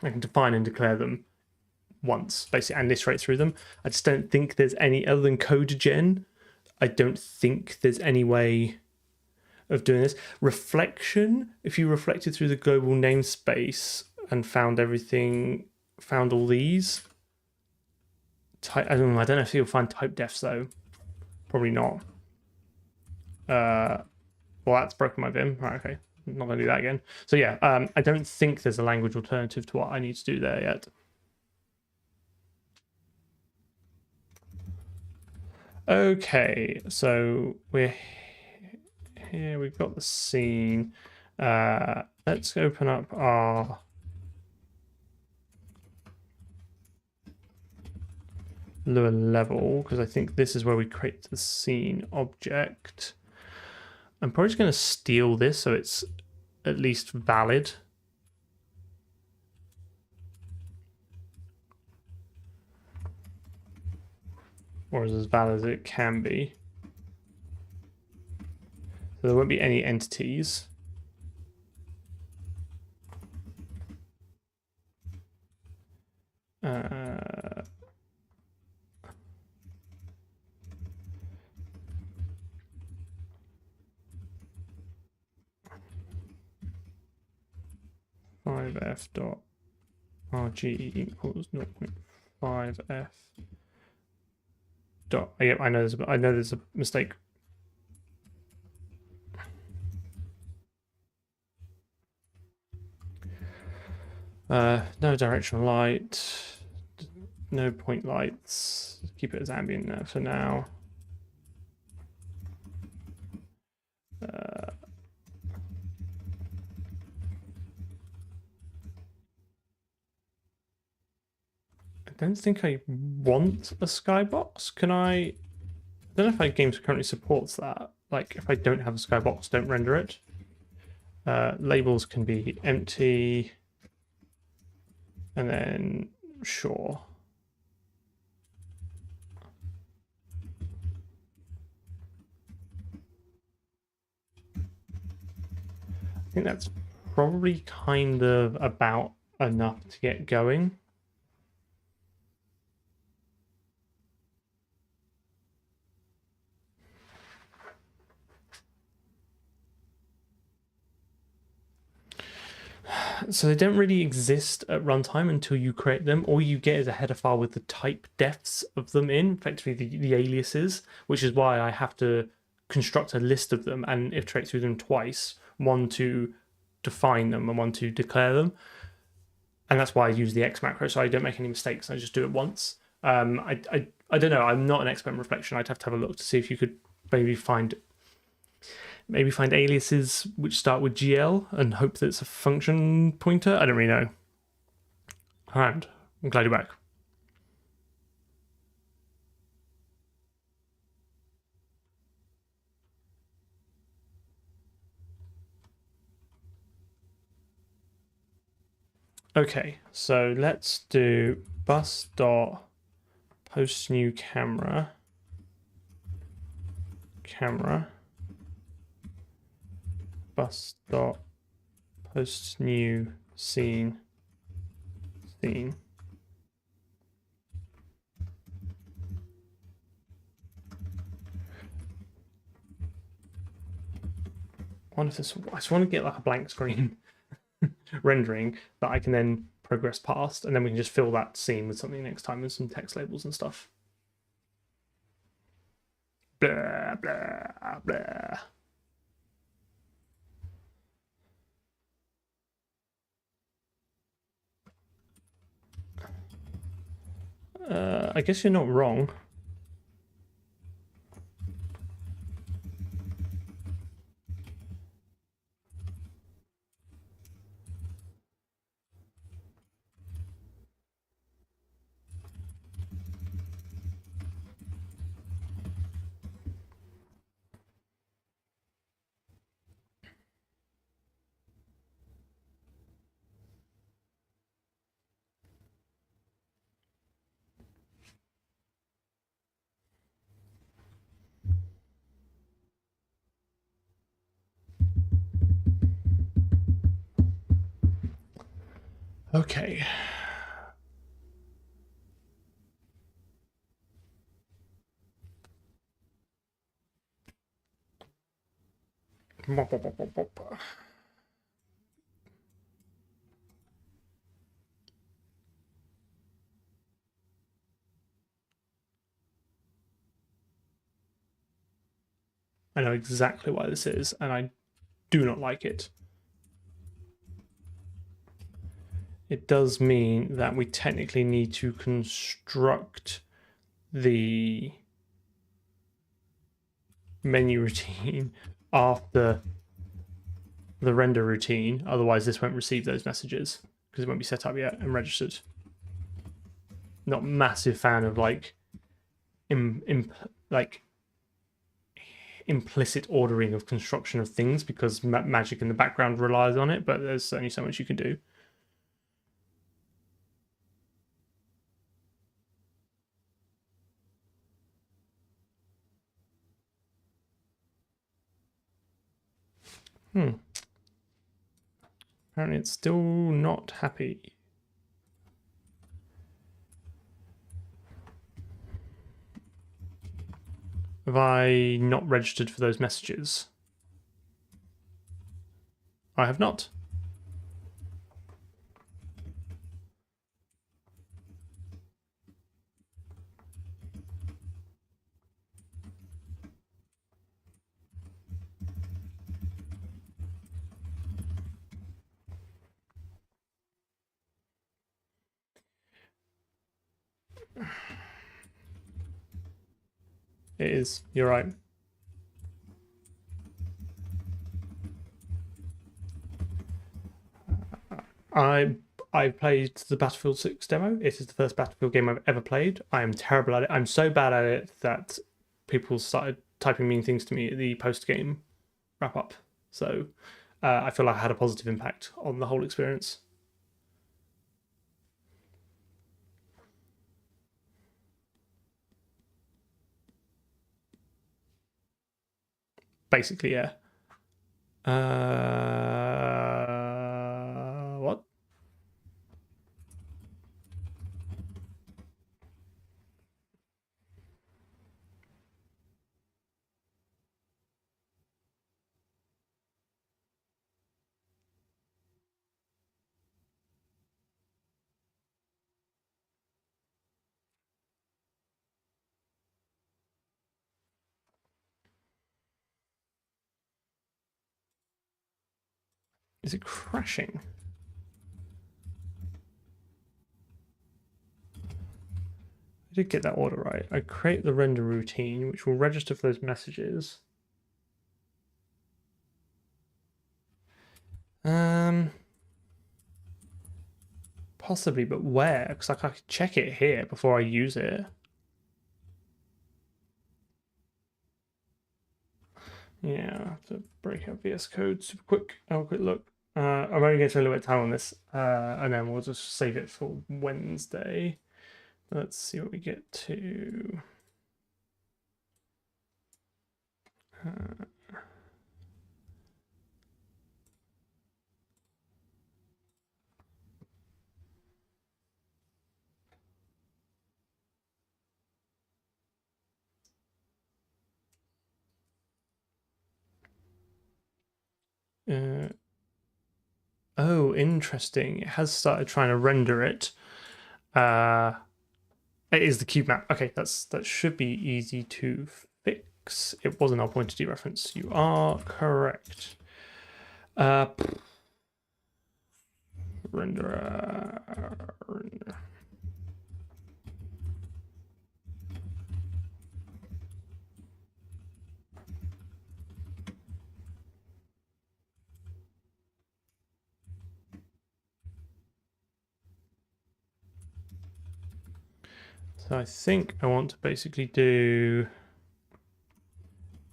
A: I can define and declare them once, basically, and iterate through them. I just don't think there's any other than code gen. I don't think there's any way of doing this. Reflection, if you reflected through the global namespace and found everything, found all these. I don't know if you'll find type defs though. Probably not. Well, that's broken my Vim. Right, okay. I'm not going to do that again. So yeah, I don't think there's a language alternative to what I need to do there yet. Okay, so we're here. We've got the scene. Let's open up our Lua level, because I think this is where we create the scene object. I'm probably just going to steal this so it's at least valid. Or as valid as it can be. So there won't be any entities. .5f.rg equals 0.5f. Yeah, I know there's a mistake. No directional light. no point lights. Keep it as ambient now for now. I don't think I want a skybox. Can I don't know if my game currently supports that. Like, if I don't have a skybox, don't render it. Labels can be empty, and then sure. I think that's probably kind of about enough to get going. So they don't really exist at runtime until you create them. All you get is a header file with the type defs of them in, effectively the aliases, which is why I have to construct a list of them and iterate through them twice, one to define them and one to declare them. And that's why I use the X macro, so I don't make any mistakes. I just do it once. I don't know. I'm not an expert in reflection. I'd have to have a look to see if you could maybe find aliases which start with GL and hope that it's a function pointer. I don't really know. And I'm glad you're back. Okay, so let's do bus dot post new camera bus dot post new scene. I wonder if this. I just want to get like a blank screen rendering that I can then progress past, and then we can just fill that scene with something next time with some text labels and stuff. Blah blah blah. I guess you're not wrong. Okay. I know exactly why this is, and I do not like it. It does mean that we technically need to construct the menu routine after the render routine. Otherwise, this won't receive those messages because it won't be set up yet and registered. Not massive fan of like implicit ordering of construction of things because magic in the background relies on it, but there's only so much you can do. Apparently it's still not happy. Have I not registered for those messages? I have not. It is. You're right. I I played the Battlefield 6 demo. It is the first Battlefield game I've ever played. I am terrible at it. I'm so bad at it that people started typing mean things to me at the post game wrap up. So I feel like I had a positive impact on the whole experience. Basically, yeah. What? Is it crashing? I did get that order right. I create the render routine, which will register for those messages. Possibly, but where? Because I could check it here before I use it. Yeah, I have to break out VS Code super quick. Have a quick look. I'm only going to spend a little bit of time on this, and then we'll just save it for Wednesday. Let's see what we get to. Oh, interesting. It has started trying to render it. It is the cube map. Okay, that should be easy to fix. It wasn't our point to dereference. You are correct. Renderer. Render. So I think I want to basically do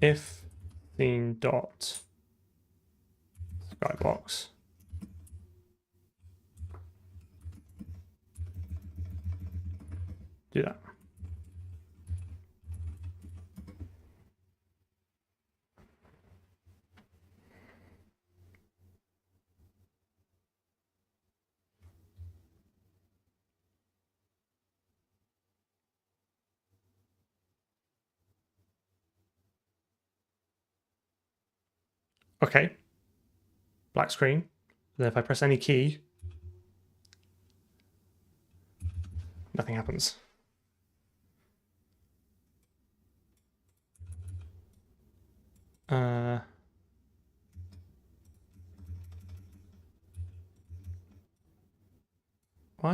A: if theme dot skybox. Do that. Okay. Black screen. Then if I press any key, nothing happens. Why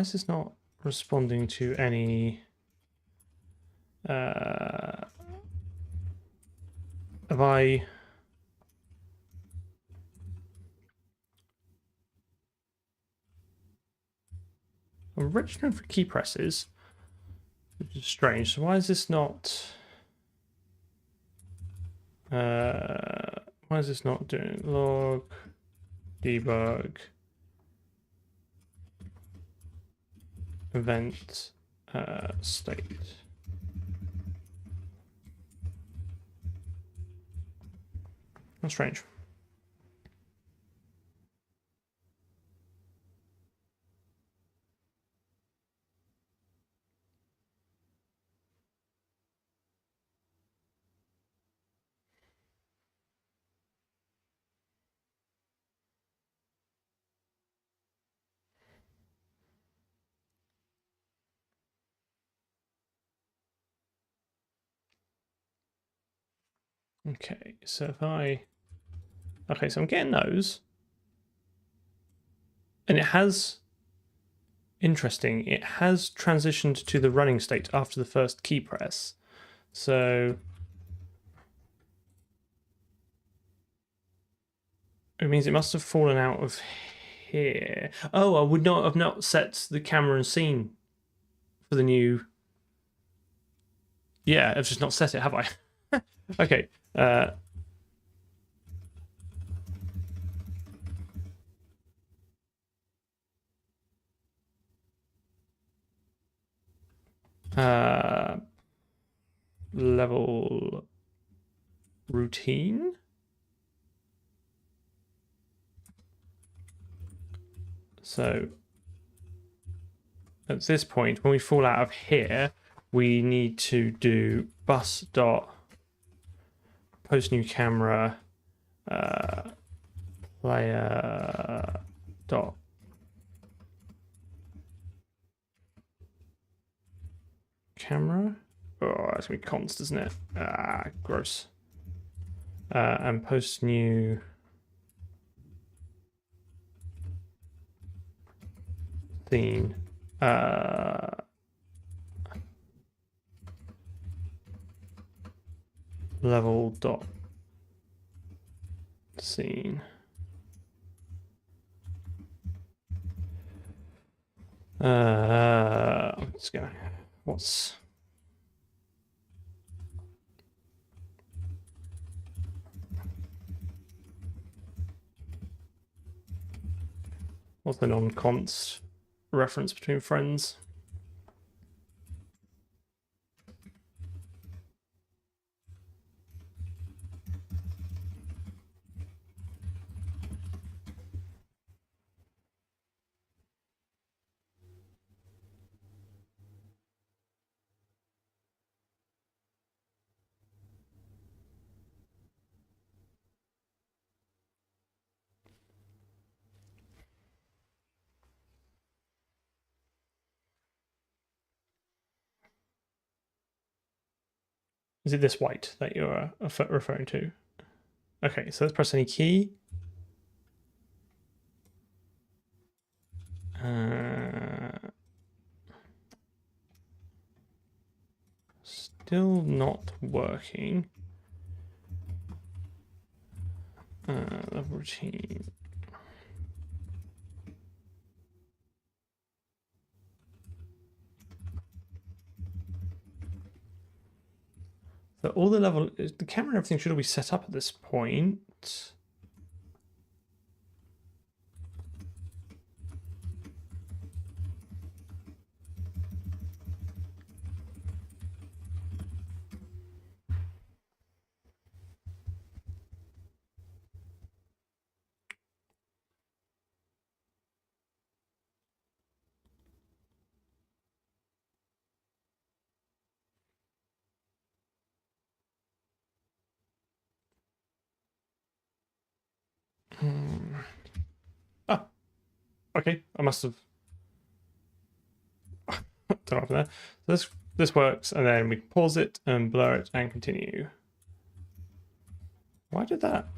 A: is this not responding to any? Have I? I'm registering for key presses, which is strange. So why is this not? Why is this not doing log debug event state? That's strange. Okay, so if I... Okay, so I'm getting those. And it has interesting. It has transitioned to the running state after the first key press. So it means it must have fallen out of here. Oh, I would not have not set the camera and scene for the new. Yeah, I've just not set it, have I? Okay. Level routine. So at this point, when we fall out of here, we need to do bus dot post new camera player dot camera. Oh, that's gonna be const, isn't it? Ah, gross. And post new theme. Level dot scene. I'm just gonna. What's the non-const reference between friends? Is it this white that you're referring to? Okay, so let's press any key. Still not working. The routine. So all the camera and everything should all be set up at this point. Oh, okay. I must have done off there. So this works, and then we pause it and blur it and continue. Why did that?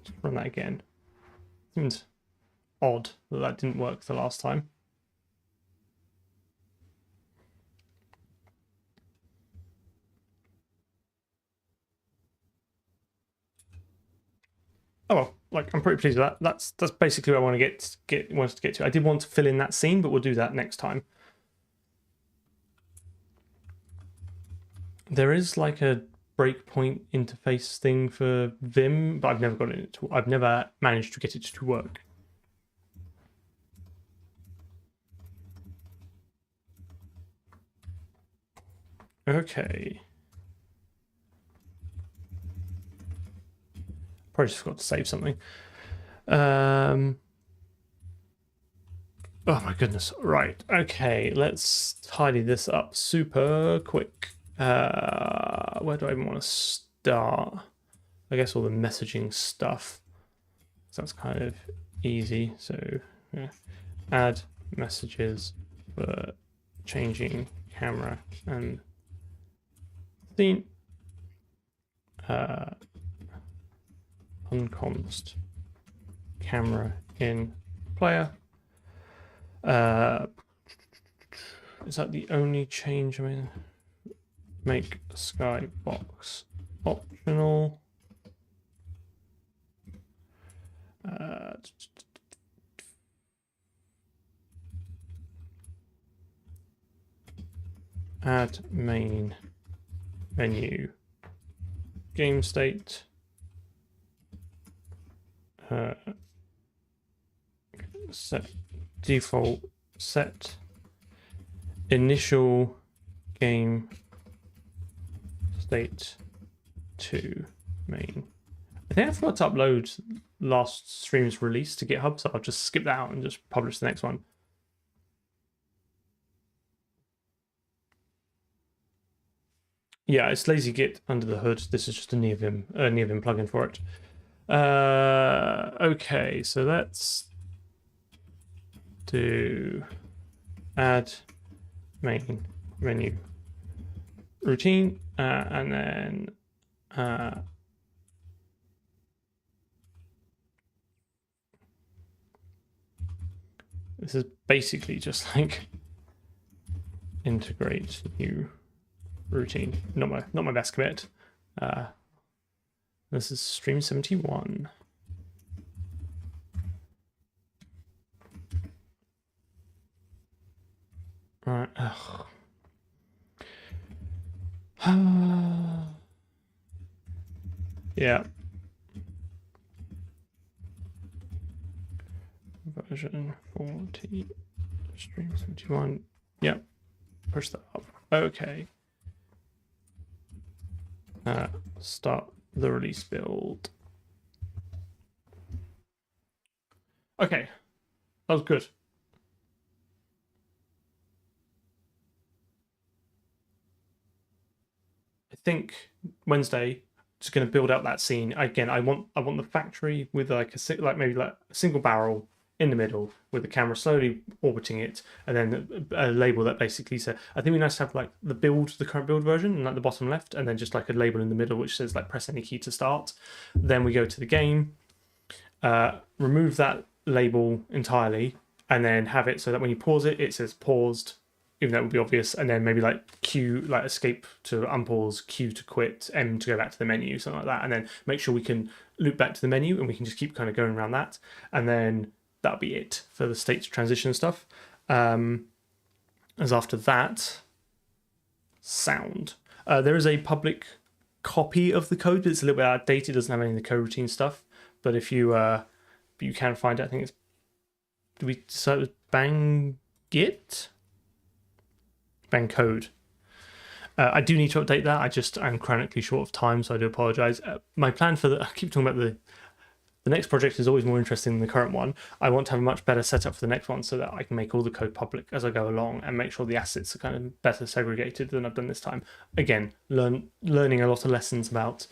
A: Just run that again. Seems odd that didn't work the last time. Oh well, like I'm pretty pleased with that. That's basically what I want to get to. I did want to fill in that scene, but we'll do that next time. There is like a breakpoint interface thing for Vim, but I've never got it to. I've never managed to get it to work. Okay. Probably just forgot to save something. Oh my goodness. Right. Okay. Let's tidy this up super quick. Where do I even want to start? I guess all the messaging stuff. So that's kind of easy. So yeah. Add messages for changing camera and scene. Unconst camera in player. Is that the only change? I mean, make skybox optional. Add main menu game state. Set default set initial game state to main. I think I forgot to upload last stream's release to GitHub, so I'll just skip that out and just publish the next one. Yeah, it's lazy Git under the hood. This is just a NeoVim plugin for it. Okay, so let's do add main menu routine, and then this is basically just like integrate new routine. Not my best commit. This is stream 71. Right. Yeah. Version 40, stream 71. Yep. Push that up. Okay. Start the release build. Okay. That was good. I think Wednesday just going to build out that scene again. I want the factory with like maybe a single barrel in the middle with the camera slowly orbiting it, and then a label that basically says, I think we nice to have like the current build version, and like the bottom left, and then just like a label in the middle which says like press any key to start. Then we go to the game, remove that label entirely, and then have it so that when you pause it, it says paused, even though it would be obvious, and then maybe like Q, like escape to unpause, Q to quit, M to go back to the menu, something like that, and then make sure we can loop back to the menu, and we can just keep kind of going around that, and then that'll be it for the state transition stuff. As after that, sound. There is a public copy of the code, but it's a little bit outdated. It doesn't have any of the coroutine stuff. But if you can find it, I think it's. Do we start with bang git? Bang code. I do need to update that. I'm chronically short of time, so I do apologize. My plan for I keep talking about the next project is always more interesting than the current one. I want to have a much better setup for the next one so that I can make all the code public as I go along and make sure the assets are kind of better segregated than I've done this time. Again, learning a lot of lessons about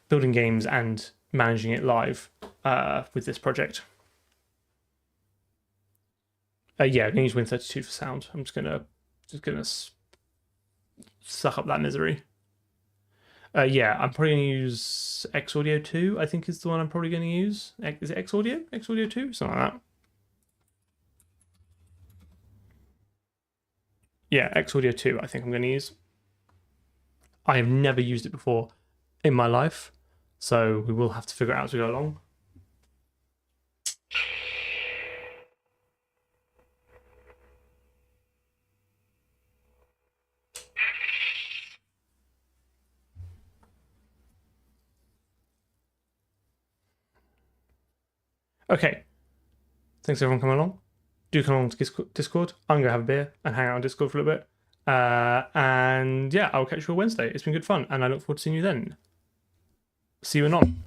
A: building games and managing it live with this project. Yeah, I'm going to use Win32 for sound. I'm just gonna suck up that misery. Yeah, I'm probably going to use Xaudio 2, I think is the one I'm probably going to use. Is it Xaudio? Xaudio 2? Something like that. Yeah, Xaudio 2 I think I'm going to use. I have never used it before in my life, so we will have to figure it out as we go along. Okay, thanks everyone coming along. Do come along to Discord. I'm going to have a beer and hang out on Discord for a little bit. And yeah, I'll catch you on Wednesday. It's been good fun, and I look forward to seeing you then. See you anon.